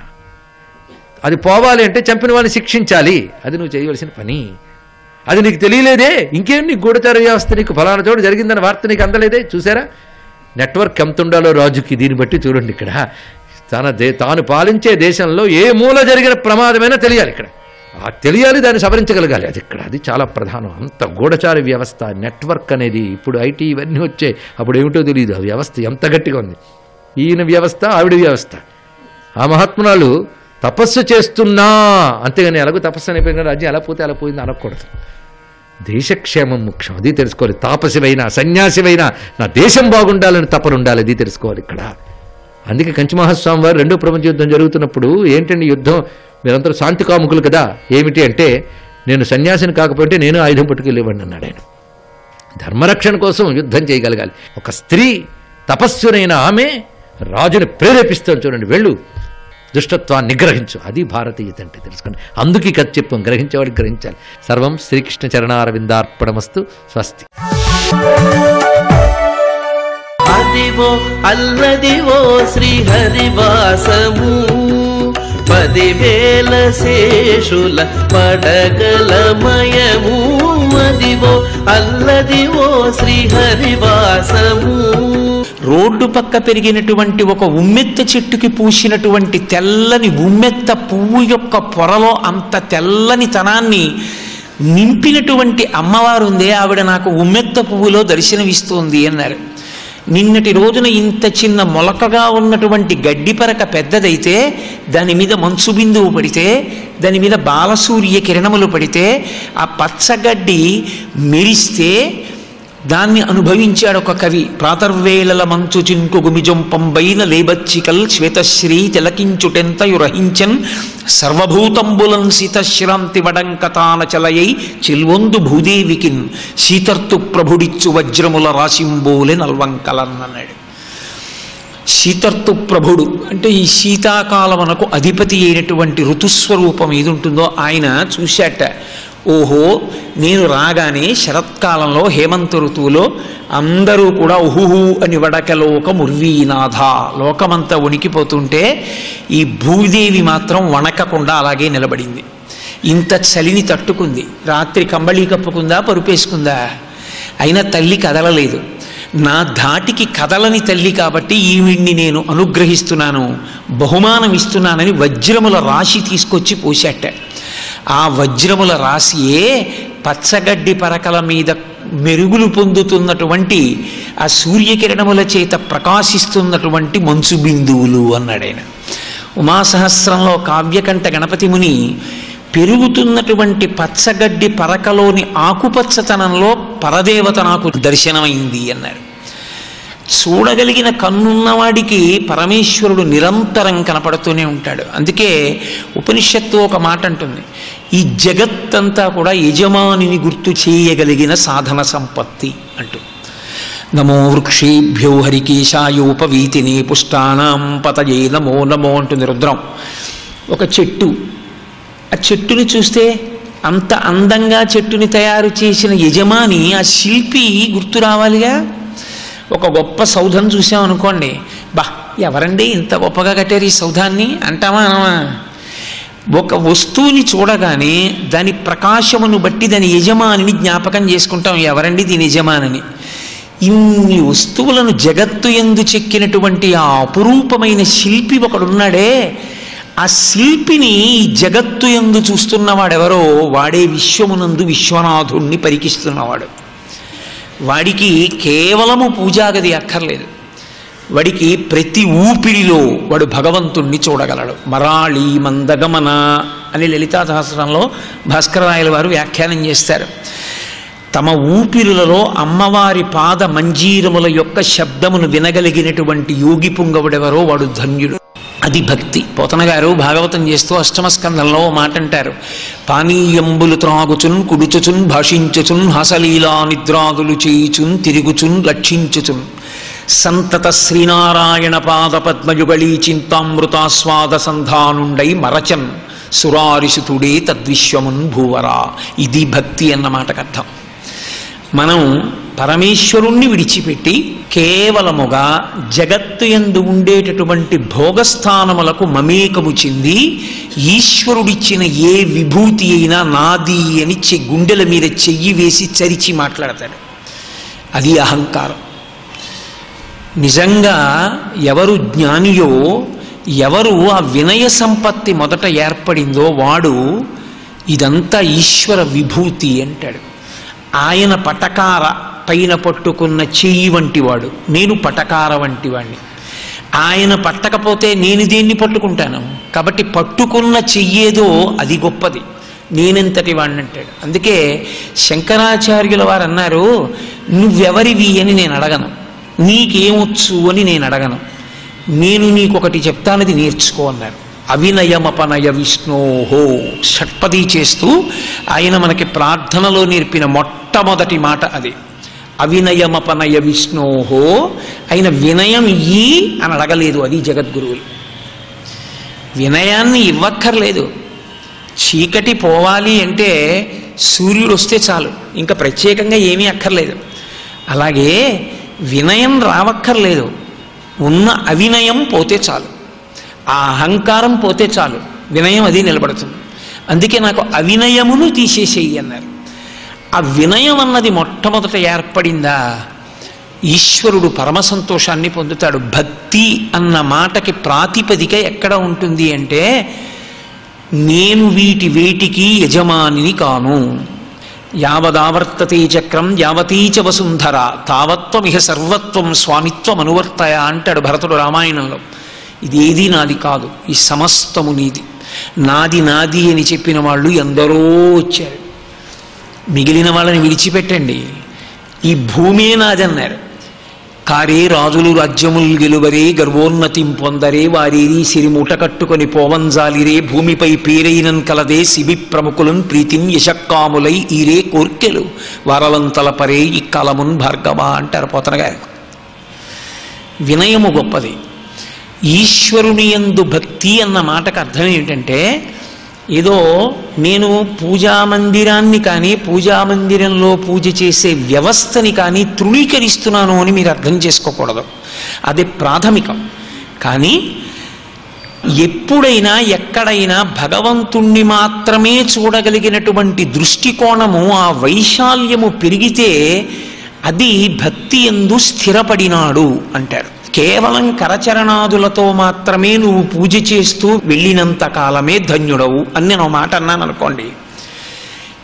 అది పోవాలి అంటే చంపిన వాడిని శిక్షించాలి. అది నువ్వు చేయవలసిన పని. అది నీకు తెలియలేదే, ఇంకేం నీకు గూఢచార వ్యవస్థ నీకు ఫలానా చోటు జరిగిందన్న వార్త నీకు అందలేదే. చూసారా నెట్వర్క్ ఎంత ఉండాలో రాజుకి. దీన్ని బట్టి చూడండి ఇక్కడ తాను పాలించే దేశంలో ఏ మూల జరిగిన ప్రమాదమైనా తెలియాలి ఇక్కడ. తెలియాలి, దాన్ని సవరించగలగాలి. అది చాలా ప్రధానం. అంత గూఢచార వ్యవస్థ, నెట్వర్క్ అనేది. ఇప్పుడు ఐటీ ఇవన్నీ వచ్చాయి, అప్పుడు ఏమిటో తెలియదు. ఆ వ్యవస్థ ఎంత గట్టిగా ఉంది. ఈయన వ్యవస్థ, ఆవిడ వ్యవస్థ. ఆ మహాత్మురాలు తపస్సు చేస్తున్నా, అంతేగాని ఎలాగో తపస్సు అయిపోయిన రాజ్యం ఎలా పోతే అలా పోయింది అనకూడదు. దేశక్షేమం ముఖ్యం, అది తెలుసుకోవాలి. తాపసివైనా సన్యాసివైనా నా దేశం బాగుండాలని తపన ఉండాలి, అది తెలుసుకోవాలి ఇక్కడ. అందుకే కంచిమహాస్వామి వారు 2వ ప్రపంచ యుద్ధం జరుగుతున్నప్పుడు, ఏంటండి యుద్ధం, మీరందరూ శాంతి కాముకులు కదా, ఏమిటి అంటే, నేను సన్యాసిని కాకపోతే నేను ఆయుధం పట్టుకెళ్ళేవాడిని అన్నాడు ఆయన. ధర్మరక్షణ కోసం యుద్ధం చేయగలగాలి. ఒక స్త్రీ తపస్సునైన ఆమె రాజుని ప్రేరేపిస్తాను, చూడండి వెళ్ళు దుష్టత్వాన్ని నిగ్రహించు. అది భారతీయత అంటే తెలుసుకోండి. అందుకే కథ చెప్పాం, గ్రహించేవాడికి గ్రహించాలి. సర్వం శ్రీకృష్ణ చరణారవిందార్పణమస్తు. స్వస్తి. అదివో అల్లదివో శ్రీహరివాసము, 10,000 శేషుల పడగలమయము. అదివో అల్లదివో శ్రీహరివాసము. రోడ్డు పక్క పెరిగినటువంటి ఒక ఉమ్మెత్త చెట్టుకి పూసినటువంటి తెల్లని ఉమ్మెత్త పువ్వు యొక్క పొరలో అంత తెల్లని తనాన్ని నింపినటువంటి అమ్మవారు ఉందే, ఆవిడ నాకు ఉమ్మెత్త పువ్వులో దర్శనమిస్తోంది అన్నారు. నిన్నటి రోజున ఇంత చిన్న మొలకగా ఉన్నటువంటి గడ్డి పరక పెద్దదైతే, దాని మీద మంచు బిందువు పడితే, దాని మీద బాలసూర్య కిరణములు పడితే, ఆ పచ్చగడ్డి మెరిస్తే దాన్ని అనుభవించాడు ఒక కవి. ప్రాతర్వేళల మంచు చింకు గుమిజొంపంబైన లేబచ్చికల్ శ్వేతశ్రీ తిలకించుటెంతయురహించన్ సర్వభూతంబులం సీతశ్రాంతి వడంకతాన చలయై చిల్వొందు భూదేవికిన్ సీతర్తు ప్రభుడిచ్చు వజ్రముల రాశింబోలె నల్వంకలన్నన్నాడు. శీతర్తు ప్రభుడు అంటే ఈ శీతాకాలమునకు అధిపతి అయినటువంటి ఋతుస్వరూపం ఏది ఉంటుందో ఆయన చూశాట. ఓహో, నేను రాగానే శరత్కాలంలో హేమంత ఋతువులో అందరూ కూడా ఉహుహు అని వడకలోక ముర్వీనాథ, లోకమంతా వణికిపోతుంటే ఈ భూదేవి మాత్రం వణకకుండా అలాగే నిలబడింది. ఇంత చలిని తట్టుకుంది. రాత్రి కంబళీ కప్పుకుందా, పరుపేసుకుందా, అయినా తల్లి కదలలేదు. నా ధాటికి కదలని తల్లి కాబట్టి ఈవిడ్ని నేను అనుగ్రహిస్తున్నాను, బహుమానం ఇస్తున్నానని వజ్రముల రాశి తీసుకొచ్చి పోశాట. ఆ వజ్రముల రాశియే పచ్చగడ్డి పరకల మీద మెరుగులు పొందుతున్నటువంటి ఆ సూర్యకిరణముల చేత ప్రకాశిస్తున్నటువంటి మంచు బిందువులు అన్నాడాయన. ఉమాసహస్రంలో కావ్యకంఠ గణపతి ముని పెరుగుతున్నటువంటి పచ్చగడ్డి పరకలోని ఆకుపచ్చతనంలో పరదేవత నాకు దర్శనమైంది అన్నారు. చూడగలిగిన కన్నున్నవాడికి పరమేశ్వరుడు నిరంతరం కనపడుతూనే ఉంటాడు. అందుకే ఉపనిషత్తు ఒక మాట అంటుంది, ఈ జగత్తంతా కూడా యజమానిని గుర్తు చేయగలిగిన సాధన సంపత్తి అంటూ. నమో వృక్షేభ్యో హరికేశాయోపవీతిని పుష్టానాం పతయే నమో నమో అంటుంది రుద్రం. ఒక చెట్టు, ఆ చెట్టుని చూస్తే అంత అందంగా చెట్టుని తయారు చేసిన యజమాని ఆ శిల్పి గుర్తు రావాలిగా. ఒక గొప్ప సౌధం చూసామనుకోండి, బా ఎవరండి ఇంత గొప్పగా కట్టారు ఈ సౌధాన్ని అంటామా అనమా? ఒక వస్తువుని చూడగానే దాని ప్రకాశమును బట్టి దాని యజమానిని జ్ఞాపకం చేసుకుంటాం, ఎవరండి దీని యజమానిని. ఇన్ని వస్తువులను జగత్తు యందు చెక్కినటువంటి ఆ అపురూపమైన శిల్పి ఒకడున్నాడే, ఆ శిల్పిని జగత్తు యందు చూస్తున్నవాడెవరో వాడే విశ్వమునందు విశ్వనాథుణ్ణి పరికిస్తున్నవాడు. వాడికి కేవలము పూజాగది అక్కర్లేదు, వాడికి ప్రతి ఊపిరిలో వాడు భగవంతుణ్ణి చూడగలడు. మరాళి మందగమన అని లలితా సహస్రంలో భాస్కరరాయల వారు వ్యాఖ్యానం చేస్తారు. తమ ఊపిరులలో అమ్మవారి పాద మంజీరముల యొక్క శబ్దమును వినగలిగినటువంటి యోగి పుంగవుడెవరో వాడు ధన్యుడు. అది భక్తి. పోతన గారు భాగవతం చేస్తూ అష్టమ స్కంధంలో మాట అంటారు, పానీయంబులు త్రాగుచున్ కుడుచుచున్ భాషించుచున్ హసలీలా నిద్రాదులు చేయుచున్ తిరుగుచున్ రక్షించుచున్ సంతత శ్రీనారాయణ పాద పద్మయుగళీ చింతామృతాస్వాద సంధానుండై మరచన్ సురారిసుతుడే తద్విశ్వమున్ భూవరా. ఇది భక్తి అన్న మాటకు అర్థం. మనం పరమేశ్వరుణ్ణి విడిచిపెట్టి కేవలముగా జగత్తు యందు ఉండేటటువంటి భోగస్థానములకు మమేకము చెంది ఈశ్వరుడిచ్చిన ఏ విభూతి అయినా నాది అని గుండెల మీద చెయ్యి వేసి చరిచి మాట్లాడతాడు. అది అహంకారం. నిజంగా ఎవరు జ్ఞానియో, ఎవరు ఆ వినయ సంపత్తి మొదట ఏర్పడిందో వాడు ఇదంతా ఈశ్వర విభూతి అంటాడు. ఆయన పటకార పైన పట్టుకున్న చెయ్యి వంటివాడు, నేను పటకార వంటివాడిని. ఆయన పట్టకపోతే నేను దేన్ని పట్టుకుంటాను? కాబట్టి పట్టుకున్న చెయ్యేదో అది గొప్పది, నేనెంతటి వాడిని అంటాడు. అందుకే శంకరాచార్యుల వారు అన్నారు, నువ్వెవరివి అని నేను అడగను, నీకేమొచ్చు అని నేను అడగను, నేను నీకొకటి చెప్తానది నేర్చుకో అన్నారు. అవినయమపనయ విష్ణోహో షట్పదీ చేస్తూ ఆయన మనకి ప్రార్థనలో నేర్పిన మొట్టమొదటి మాట అది. అవినయమపనయ విష్ణోహో, ఆయన వినయం ఇయ్యి అని అడగలేదు. అది జగద్గురువులు. వినయాన్ని ఇవ్వక్కర్లేదు. చీకటి పోవాలి అంటే సూర్యుడు వస్తే చాలు, ఇంకా ప్రత్యేకంగా ఏమీ అక్కర్లేదు. అలాగే వినయం రావక్కర్లేదు, ఉన్న అవినయం పోతే చాలు, ఆ అహంకారం పోతే చాలు, వినయం అది నిలబడుతుంది. అందుకే నాకు అవినయమును తీసేసేయి అన్నారు. ఆ వినయం అన్నది మొట్టమొదట ఏర్పడిందా, ఈశ్వరుడు పరమ సంతోషాన్ని పొందుతాడు. భక్తి అన్న మాటకి ప్రాతిపదిక ఎక్కడ ఉంటుంది అంటే, నేను వేటికి యజమానిని కాను, యావదావర్తతే చక్రం యావతీచ వసుంధర తావత్వమిహ సర్వత్వం స్వామిత్వం అనువర్తయ అంటాడు భరతుడు రామాయణంలో. ఇదేది నాది కాదు, ఈ సమస్తము నీది. నాది నాది అని చెప్పిన వాళ్ళు ఎందరో వచ్చారు. మిగిలిన వాళ్ళని విడిచిపెట్టండి, ఈ భూమే నాదన్నారు. కారే రాజులు రాజ్యములు గెలువరే గర్వోన్నతిం పొందరే వారేరి సిరిమూట కట్టుకొని పోవంజాలిరే భూమిపై పేరైనన్ కలదే శిబి ప్రముఖులను ప్రీతిం యశక్కాములై ఈరే కోర్కెలు వారలంతలపరే ఈ కలమున్ భార్గవ అంటారు పోతన గారు. వినయము గొప్పది. ఈశ్వరుని యందు భక్తి అన్న మాటకు అర్థం ఏంటంటే, ఏదో నేను పూజామందిరాన్ని కానీ పూజామందిరంలో పూజ చేసే వ్యవస్థని కానీ తృణీకరిస్తున్నాను అని మీరు అర్థం చేసుకోకూడదు. అది ప్రాథమికం. కానీ ఎప్పుడైనా ఎక్కడైనా భగవంతుణ్ణి మాత్రమే చూడగలిగినటువంటి దృష్టికోణము, ఆ వైశాల్యము పెరిగితే అది భక్తి యందు స్థిరపడినాడు అంటారు. కేవలం కరచరణాదులతో మాత్రమే నువ్వు పూజ చేస్తూ వెళ్ళినంత కాలమే ధన్యుడవు అని నేను ఒక మాట అన్నాను అనుకోండి.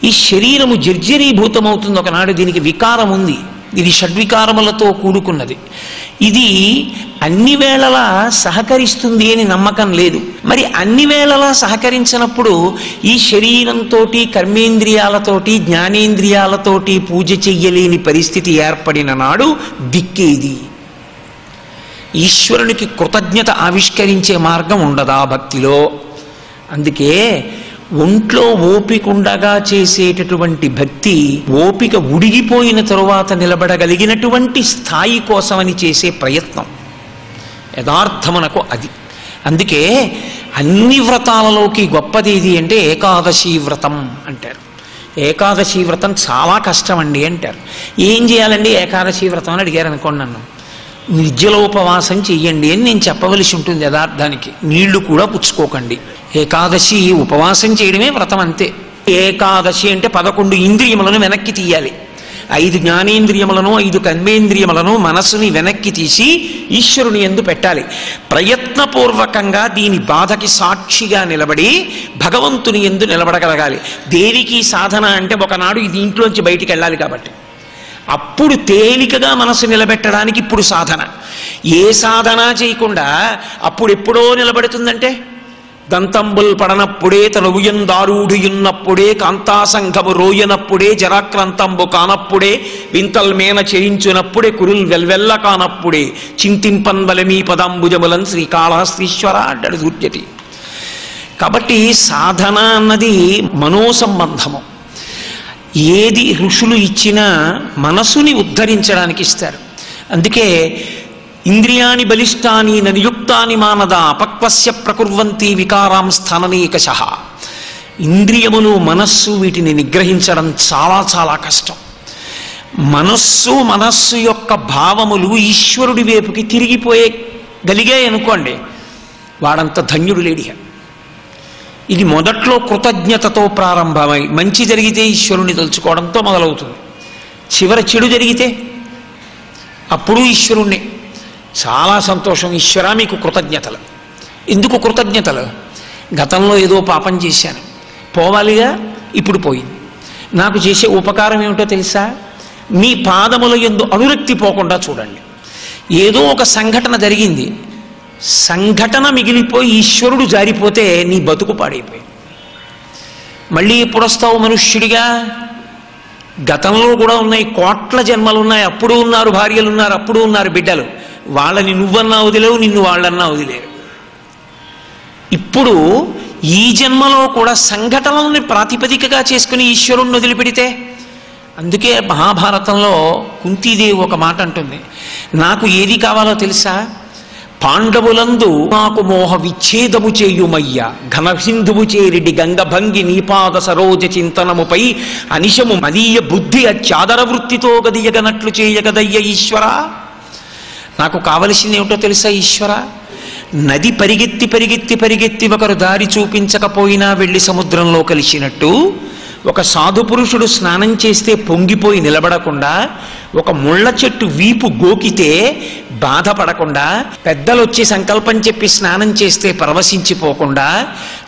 ఈ శరీరము జర్జరీభూతమవుతుంది ఒకనాడు. దీనికి వికారం ఉంది, ఇది షడ్వికారములతో కూడుకున్నది. ఇది అన్ని వేళలా సహకరిస్తుంది అని నమ్మకం లేదు. మరి అన్ని వేళలా సహకరించినప్పుడు ఈ శరీరంతో, కర్మేంద్రియాలతోటి, జ్ఞానేంద్రియాలతోటి పూజ చెయ్యలేని పరిస్థితి ఏర్పడిన నాడు దిక్కేది? ఈశ్వరునికి కృతజ్ఞత ఆవిష్కరించే మార్గం ఉండదా భక్తిలో? అందుకే ఒంట్లో ఓపికండగా చేసేటటువంటి భక్తి ఓపిక ఉడిగిపోయిన తరువాత నిలబడగలిగినటువంటి స్థాయి కోసమని చేసే ప్రయత్నం యథార్థమునకు అది. అందుకే అన్ని వ్రతాలలోకి గొప్పదేది అంటే ఏకాదశి వ్రతం అంటారు. ఏకాదశి వ్రతం చాలా కష్టం అండి అంటారు. ఏం చేయాలండి ఏకాదశి వ్రతం అని అడిగారు అనుకోండి నన్ను. నిర్జలోపవాసం చెయ్యండి అని నేను చెప్పవలసి ఉంటుంది యథార్థానికి. నీళ్లు కూడా పుచ్చుకోకండి. ఏకాదశి ఉపవాసం చేయడమే వ్రతం అంతే. ఏకాదశి అంటే 11 ఇంద్రియములను వెనక్కి తీయాలి. 5 జ్ఞానేంద్రియములను, 5 కర్మేంద్రియములను, మనస్సుని వెనక్కి తీసి ఈశ్వరుని యందు పెట్టాలి. ప్రయత్నపూర్వకంగా దీని బాధకి సాక్షిగా నిలబడి భగవంతుని యందు నిలబడగలగాలి. దేనికి సాధన అంటే ఒకనాడు ఇది ఇంట్లోంచి బయటికి వెళ్ళాలి కాబట్టి. అప్పుడు తేలికగా మనసు నిలబెట్టడానికి ఇప్పుడు సాధన. ఏ సాధన చేయకుండా అప్పుడు ఎప్పుడో నిలబడుతుందంటే దంతంబుల్ పడనప్పుడే తన ఉయందారూఢియున్నప్పుడే కాంతాసంఘము రోయనప్పుడే జరాక్రాంతంబు కానప్పుడే వింతల్ మేన చేయించునప్పుడే కురుల్ వెల్వెల్ల కానప్పుడే చింతింపన్వలమీ పదాంబుజములన్ శ్రీకాళహస్తీశ్వర అంటాడు దూర్జటి. కాబట్టి సాధన అన్నది మనోసంబంధము. ఏది ఋషులు ఇచ్చినా మనసుని ఉద్ధరించడానికి ఇస్తారు. అందుకే ఇంద్రియాణి బలిష్టాని నియుక్తాని మానద అపక్వస్య ప్రకుర్వంతి వికారాం స్థాననీకశః. ఇంద్రియములు, మనస్సు వీటిని నిగ్రహించడం చాలా చాలా కష్టం. మనస్సు యొక్క భావములు ఈశ్వరుడి వైపుకి తిరిగిపోయగలిగాయి అనుకోండి, వాడంత ధన్యుడు లేడిగా. ఇది మొదట్లో కృతజ్ఞతతో ప్రారంభమై మంచి జరిగితే ఈశ్వరుని తలుచుకోవడంతో మొదలవుతుంది. చివర చెడు జరిగితే అప్పుడు ఈశ్వరుణ్ణి చాలా సంతోషం, ఈశ్వర మీకు కృతజ్ఞతలు. ఎందుకు కృతజ్ఞతలు? గతంలో ఏదో పాపం చేశాను, పోవాలిగా, ఇప్పుడు పోయింది. నాకు చేసే ఉపకారం ఏమిటో తెలుసా? మీ పాదముల యందు అనురక్తి పోకుండా చూడండి. ఏదో ఒక సంఘటన జరిగింది, సంఘటన మిగిలిపోయి ఈశ్వరుడు జారిపోతే నీ బతుకు పాడైపోయింది. మళ్ళీ ఎప్పుడు వస్తావు మనుష్యుడిగా? గతంలో కూడా ఉన్నాయి, కోట్ల జన్మలు ఉన్నాయి, అప్పుడు ఉన్నారు భార్యలు ఉన్నారు, అప్పుడు ఉన్నారు బిడ్డలు. వాళ్ళని నువ్వన్నా వదిలేవు, నిన్ను వాళ్ళన్నా వదిలేరు. ఇప్పుడు ఈ జన్మలో కూడా సంఘటనల్ని ప్రాతిపదికగా చేసుకుని ఈశ్వరుణ్ణి వదిలిపెడితే, అందుకే మహాభారతంలో కుంతీదేవి ఒక మాట అంటుంది, నాకు ఏది కావాలో తెలుసా? పాండవులందు నాకు మోహ విచ్ఛేదము చేయుమయ్య ఘనసింధువు చేరిడి గంగభంగి నీపాద సరోజ చింతనముపై అనిశము మదీయ బుద్ధి అత్యాదర వృత్తితో గదియగనట్లు చేయగదయ్య ఈశ్వర. నాకు కావలసింది ఏమిటో తెలుసా ఈశ్వర? నది పరిగెత్తి పరిగెత్తి పరిగెత్తి ఒకరు దారి చూపించకపోయినా వెళ్ళి సముద్రంలో కలిసినట్టు, ఒక సాధు పురుషుడు స్నానం చేస్తే పొంగిపోయి నిలబడకుండా, ఒక ముళ్ళ చెట్టు వీపు గోకితే బాధపడకుండా, పెద్దలు వచ్చి సంకల్పం చెప్పి స్నానం చేస్తే పరవశించిపోకుండా,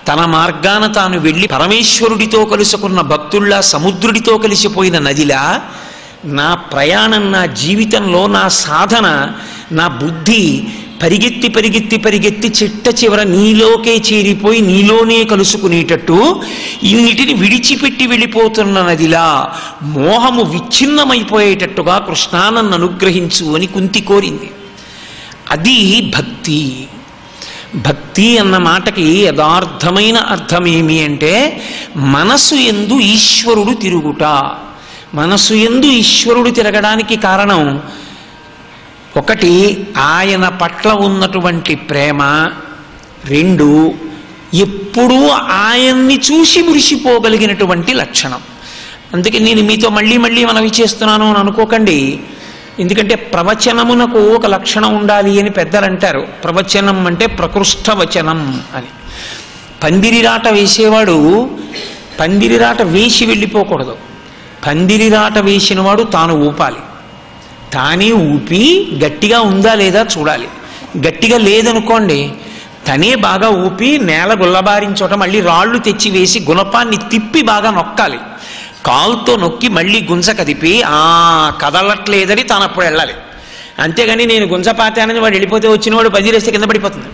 తన మార్గాన తాను వెళ్ళి పరమేశ్వరుడితో కలుసుకున్న భక్తుల్లా సముద్రుడితో కలిసిపోయిన నదిలా నా ప్రయాణం, నా జీవితంలో నా సాధన, నా బుద్ధి పరిగెత్తి పరిగెత్తి పరిగెత్తి చిట్ట చివర నీలోకే చేరిపోయి నీలోనే కలుసుకునేటట్టు ఇన్నిటిని విడిచిపెట్టి వెళ్ళిపోతున్న నదిలా మోహము విచ్ఛిన్నమైపోయేటట్టుగా కృష్ణా నన్ను అనుగ్రహించు అని కుంతి కోరింది. అది భక్తి. భక్తి అన్న మాటకి యథార్థమైన అర్థమేమి అంటే మనసు యందు ఈశ్వరుడు తిరుగుట. మనసు యందు ఈశ్వరుడు తిరగడానికి కారణం ఒకటి, ఆయన పట్ల ఉన్నటువంటి ప్రేమ. 2, ఎప్పుడూ ఆయన్ని చూసి మురిసిపోగలిగినటువంటి లక్షణం. అందుకే నేను మీతో మళ్ళీ మళ్ళీ మనవి చేస్తున్నాను అని అనుకోకండి. ఎందుకంటే ప్రవచనమునకు ఒక లక్షణం ఉండాలి అని పెద్దలు అంటారు. ప్రవచనం అంటే ప్రకృష్ట వచనం అని. పందిరిరాట వేసేవాడు పందిరిరాట వేసి వెళ్ళిపోకూడదు. పందిరిరాట వేసినవాడు తాను ఊపాలి. తానే ఊపి గట్టిగా ఉందా లేదా చూడాలి. గట్టిగా లేదనుకోండి, తనే బాగా ఊపి నేల గుల్లబారించోట మళ్ళీ రాళ్ళు తెచ్చి వేసి గుణపాన్ని తిప్పి బాగా నొక్కాలి. కాలుతో నొక్కి మళ్ళీ గుంజ కదిపి కదలట్లేదని తాను అప్పుడు వెళ్ళాలి. అంతేగాని నేను గుంజ పాతానని వాడు వెళ్ళిపోతే వచ్చినవాడు పందిరేస్తే కింద పడిపోతుంది.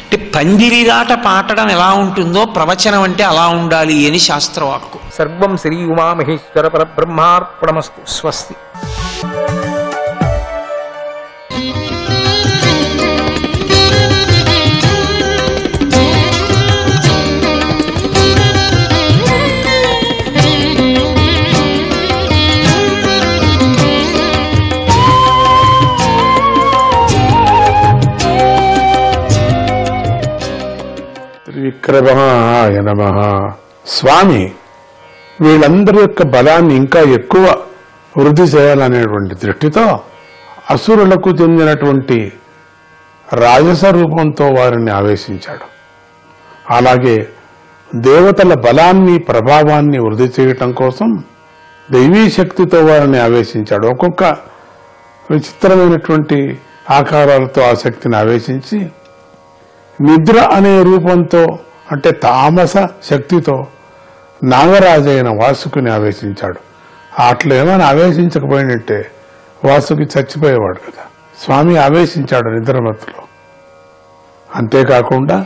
అంటే పందిరిరాట పాటడం ఎలా ఉంటుందో ప్రవచనం అంటే అలా ఉండాలి అని శాస్త్రవాక్కు. సర్వం శ్రీ ఉమామహేశ్వర పరబ్రహ్మార్పణమస్తు. స్వస్తి. విక్రమాయ నమః. స్వామి వీళ్ళందరి యొక్క బలాన్ని ఇంకా ఎక్కువ వృద్ధి చేయాలనేటువంటి దృష్టితో అసురులకు చెందినటువంటి రాజస రూపంతో వారిని ఆవేశించాడు. అలాగే దేవతల బలాన్ని ప్రభావాన్ని వృద్ధి చేయటం కోసం దైవీ శక్తితో వారిని ఆవేశించాడు. ఒక్కొక్క విచిత్రమైనటువంటి ఆకారాలతో ఆ శక్తిని ఆవేశించి నిద్ర అనే రూపంతో అంటే తామస శక్తితో నాగరాజైన వాసుకిని ఆవేశించాడు. అట్లా ఏమైనా ఆవేశించకపోయినట్టే వాసుకి చచ్చిపోయేవాడు కదా. స్వామి ఆవేశించాడు నిద్రమత్తులో. అంతేకాకుండా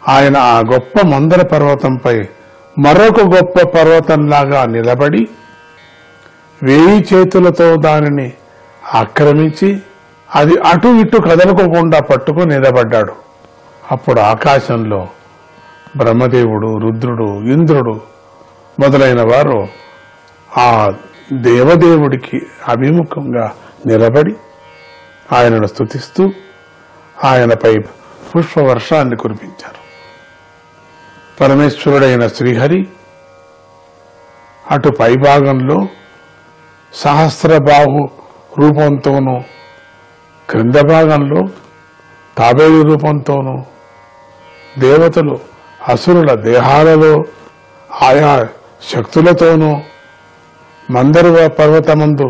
ఆయన ఆ గొప్ప మందర పర్వతంపై మరొక గొప్ప పర్వతంలాగా నిలబడి 1000 చేతులతో దానిని ఆక్రమించి అది అటు ఇటు కదలకోకుండా పట్టుకుని నిలబడ్డాడు. అప్పుడు ఆకాశంలో బ్రహ్మదేవుడు, రుద్రుడు, ఇంద్రుడు మొదలైన వారు ఆ దేవదేవుడికి అభిముఖంగా నిలబడి ఆయనను స్తుతిస్తూ ఆయనపై పుష్పవర్షాన్ని కురిపించారు. పరమేశ్వరుడైన శ్రీహరి అటు పైభాగంలో సహస్రబాహు రూపంతోనూ క్రింద భాగంలో తాబేలు రూపంతోనూ దేవతలు అసురుల దేహాలలో ఆయా శక్తులతోనూ మందర పర్వతమందు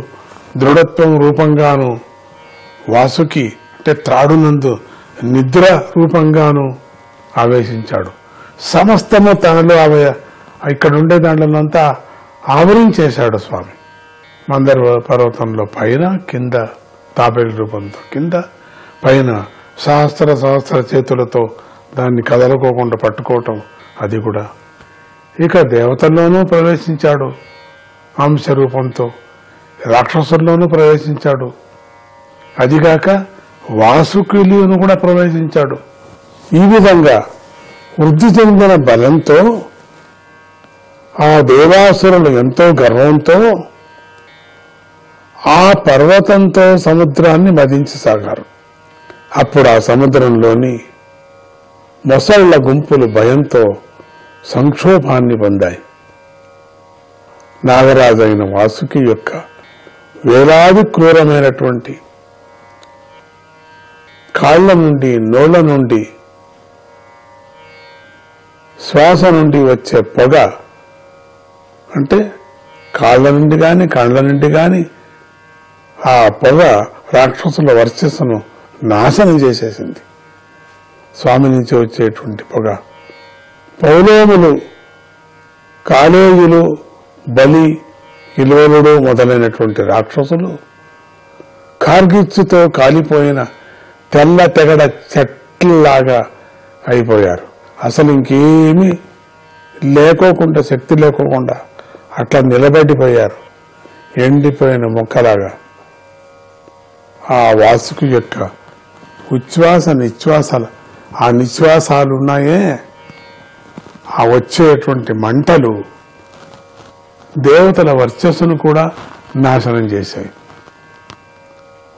దృఢత్వం రూపంగాను వాసుకి అంటే త్రాడునందు నిద్ర రూపంగాను ఆవేశించాడు. సమస్తము తనలో ఇక్కడ ఉండే దాంట్లోంతా ఆవరించేశాడు స్వామి. మందర పర్వతంలో పైన కింద తాబేలు రూపంతో కింద పైన సహస్ర చేతులతో దాన్ని కదలకోకుండా పట్టుకోవటం అది కూడా. ఇక దేవతల్లోనూ ప్రవేశించాడు అంశ రూపంతో, రాక్షసుల్లోనూ ప్రవేశించాడు. అదిగాక వాసుకిలోనూ కూడా ప్రవేశించాడు. ఈ విధంగా వృద్ధి చెందిన బలంతో ఆ దేవాసురులు ఎంతో గర్వంతో ఆ పర్వతంతో సముద్రాన్ని మదించసాగారు. అప్పుడు ఆ సముద్రంలోని మొసళ్ల గుంపులు భయంతో సంక్షోభాన్ని పొందాయి. నాగరాజైన వాసుకి యొక్క వేలాది క్రూరమైనటువంటి కాళ్ల నుండి, నోళ్ల నుండి, శ్వాస నుండి వచ్చే పొగ అంటే కాళ్ల నుండి గాని కళ్ళ నుండి గాని ఆ పొగ రాక్షసుల వర్చస్సును నాశనం చేసేసింది. స్వామి నుంచి వచ్చేటువంటి పొగ పౌలోములు, కాలేయులు, బలి, కిల్వలుడు మొదలైనటువంటి రాక్షసులు కార్గిచ్చుతో కాలిపోయిన తెల్ల తెగడ చెట్లలాగా అయిపోయారు. అసలు ఇంకేమీ లేకోకుండా, శక్తి లేకోకుండా అట్లా నిలబడిపోయారు, ఎండిపోయిన మొక్కలాగా. ఆ వాసుకి యొక్క ఉచ్ఛ్వాస నిశ్వాసాలు, ఆ నిశ్వాసాలున్నాయే, ఆ వచ్చేటువంటి మంటలు దేవతల వర్చస్సును కూడా నాశనం చేశాయి.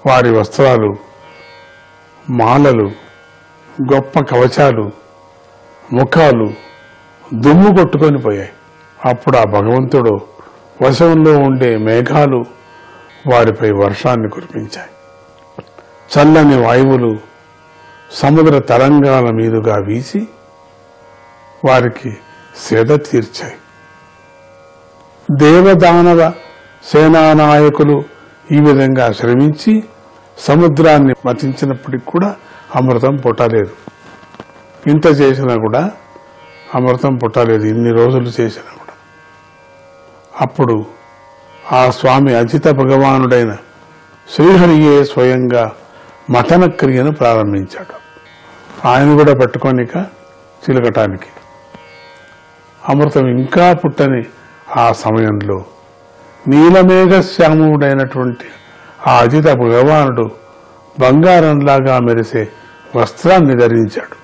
వారి వస్త్రాలు, మాలలు, గొప్ప కవచాలు, ముఖాలు దుమ్ము కొట్టుకొని పోయాయి. అప్పుడు ఆ భగవంతుడు వశంలో ఉండే మేఘాలు వారిపై వర్షాన్ని కురిపించాయి. చల్లని వాయువులు సముద్ర తరంగాల మీదుగా వీసి వారికి సేద తీర్చాయి. దేవదానవ సేనానాయకులు ఈ విధంగా శ్రమించి సముద్రాన్ని మతించినప్పటికి కూడా అమృతం పుట్టలేదు. ఇంత చేసినా కూడా అమృతం పుట్టలేదు, ఇన్ని రోజులు చేసినా కూడా. అప్పుడు ఆ స్వామి అజిత భగవానుడైన శ్రీహరియే స్వయంగా మథన క్రియను ప్రారంభించాడు. ఆయన కూడా పట్టుకోనిక చిలకటానికి. అమృతం ఇంకా పుట్టని ఆ సమయంలో నీలమేఘ శ్యాముడైనటువంటి ఆ అజిత భగవానుడు బంగారంలాగా మెరిసే వస్త్రాన్ని ధరించాడు.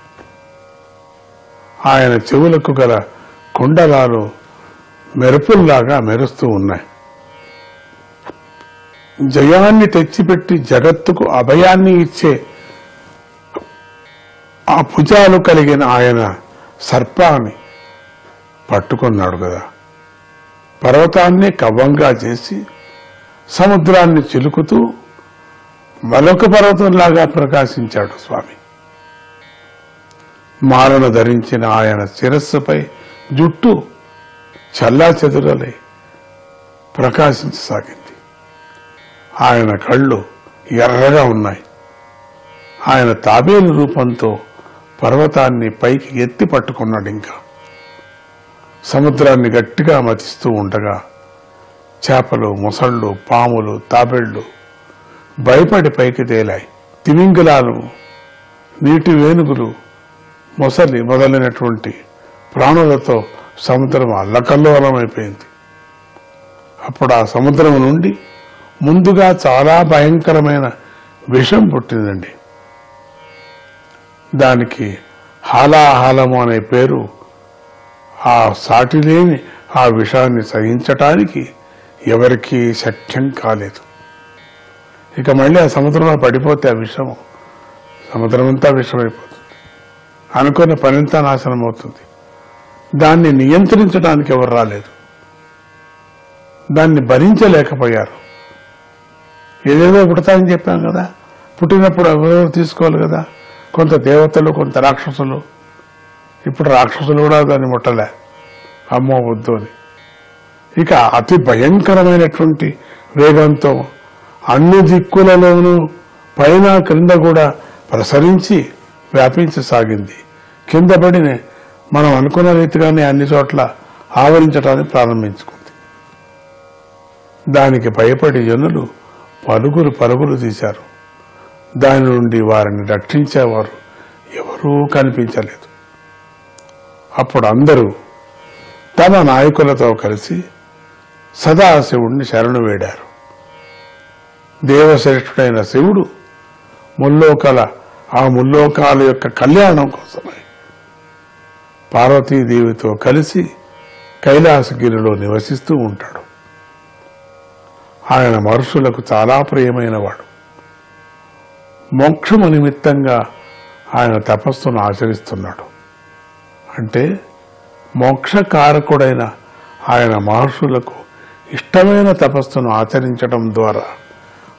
ఆయన చెవులకు గల కుండలాలు మెరుపుల్లాగా మెరుస్తూ ఉన్నాయి. జయాన్ని తెచ్చిపెట్టి జగత్తుకు అభయాన్ని ఇచ్చే ఆ భుజాలు కలిగిన ఆయన సర్పాన్ని పట్టుకున్నాడు కదా. పర్వతాన్ని కవ్వంగా చేసి సముద్రాన్ని చిలుకుతూ మరొక పర్వతంలాగా ప్రకాశించాడు స్వామి. మాలను ధరించిన ఆయన శిరస్సుపై జుట్టు చల్లాచెదురలై ప్రకాశించసాగింది. ఆయన కళ్ళు ఎర్రగా ఉన్నాయి. ఆయన తాబేలు రూపంతో పర్వతాన్ని పైకి ఎత్తి పట్టుకున్నాడు. ఇంకా సముద్రాన్ని గట్టిగా మతిస్తూ ఉండగా చేపలు, మొసళ్ళు, పాములు, తాబేళ్లు భయపడి పైకి తేలాయి. తిమింగలాలు, నీటి వేణుగులు, మొసలి మొదలైనటువంటి ప్రాణులతో సముద్రం అల్లకల్లోలమైపోయింది. అప్పుడు ఆ సముద్రం నుండి ముందుగా చాలా భయంకరమైన విషం పుట్టిందండి. దానికి హాలాహలము అనే పేరు. ఆ సాటిలేని ఆ విషాన్ని సహించటానికి ఎవరికీ శక్యం కాలేదు. ఇక మళ్ళీ ఆ సముద్రంలో పడిపోతే ఆ విషము సముద్రమంతా విషమైపోతుంది. అనుకున్న పనింతా నాశనం అవుతుంది. దాన్ని నియంత్రించడానికి ఎవరు రాలేదు. దాన్ని భరించలేకపోయారు. ఏదేదో పుడతాయని చెప్పాం కదా, పుట్టినప్పుడు ఎవరెవరు తీసుకోవాలి కదా. కొంత దేవతలు, కొంత రాక్షసులు. ఇప్పుడు రాక్షసులు కూడా దాన్ని ముట్టలే, అమ్మో వద్దు అని. ఇక అతి భయంకరమైనటువంటి వేగంతో అన్ని దిక్కులలోనూ పైన క్రింద కూడా ప్రసరించి వ్యాపించసాగింది. కింద పడిన మనం అనుకున్న రీతిగానే అన్ని చోట్ల ఆవరించడానికి ప్రారంభించుకుంది. దానికి భయపడి జనులు పరుగులు తీశారు. దాని నుండి వారిని రక్షించేవారు ఎవరూ కనిపించలేదు. అప్పుడు అందరూ తమ నాయకులతో కలిసి సదాశివుణ్ణి శరణు వేడారు. దేవశ్రేష్ఠుడైన శివుడు ఆ ముల్లోకాల యొక్క కళ్యాణం కోసమై పార్వతీదేవితో కలిసి కైలాసగిరిలో నివసిస్తూ ఉంటాడు. ఆయన మనుషులకు చాలా ప్రియమైనవాడు. మోక్షము నిమిత్తంగా ఆయన తపస్సును ఆచరిస్తున్నాడు. అంటే మోక్షకారకుడైన ఆయన మహర్షులకు ఇష్టమైన తపస్సును ఆచరించడం ద్వారా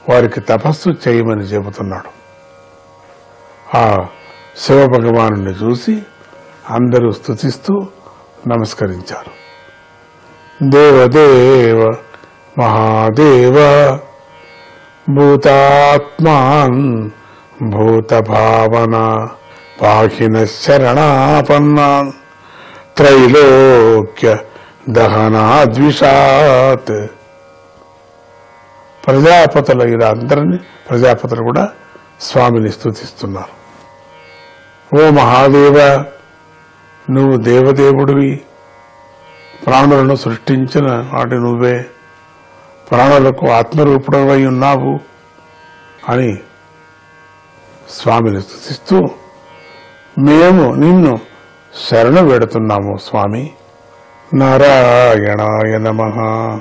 వారికి తపస్సు చేయమని చెబుతున్నాడు. ఆ శివభగవాను చూసి అందరూ స్తుతిస్తూ నమస్కరించారు. దేవదేవ మహాదేవ భూతాత్మాన్ భూత భావన పాహిన శరణాపన్నాన్ త్రైలోక్య దహనాద్విషాత్. ప్రజాపతులు ఇలా అందరినీ ప్రజాపతులు కూడా స్వామిని స్తుతిస్తున్నారు. ఓ మహాదేవ, నువ్వు దేవదేవుడివి, ప్రాణులను సృష్టించిన వాటి నువ్వే, ప్రాణులకు ఆత్మరూపుడవై ఉన్నావు అని స్వామిని స్తుతిస్తూ మేము నిన్ను శరణు వేడుతున్నాము స్వామి. నారాయణాయ నమః.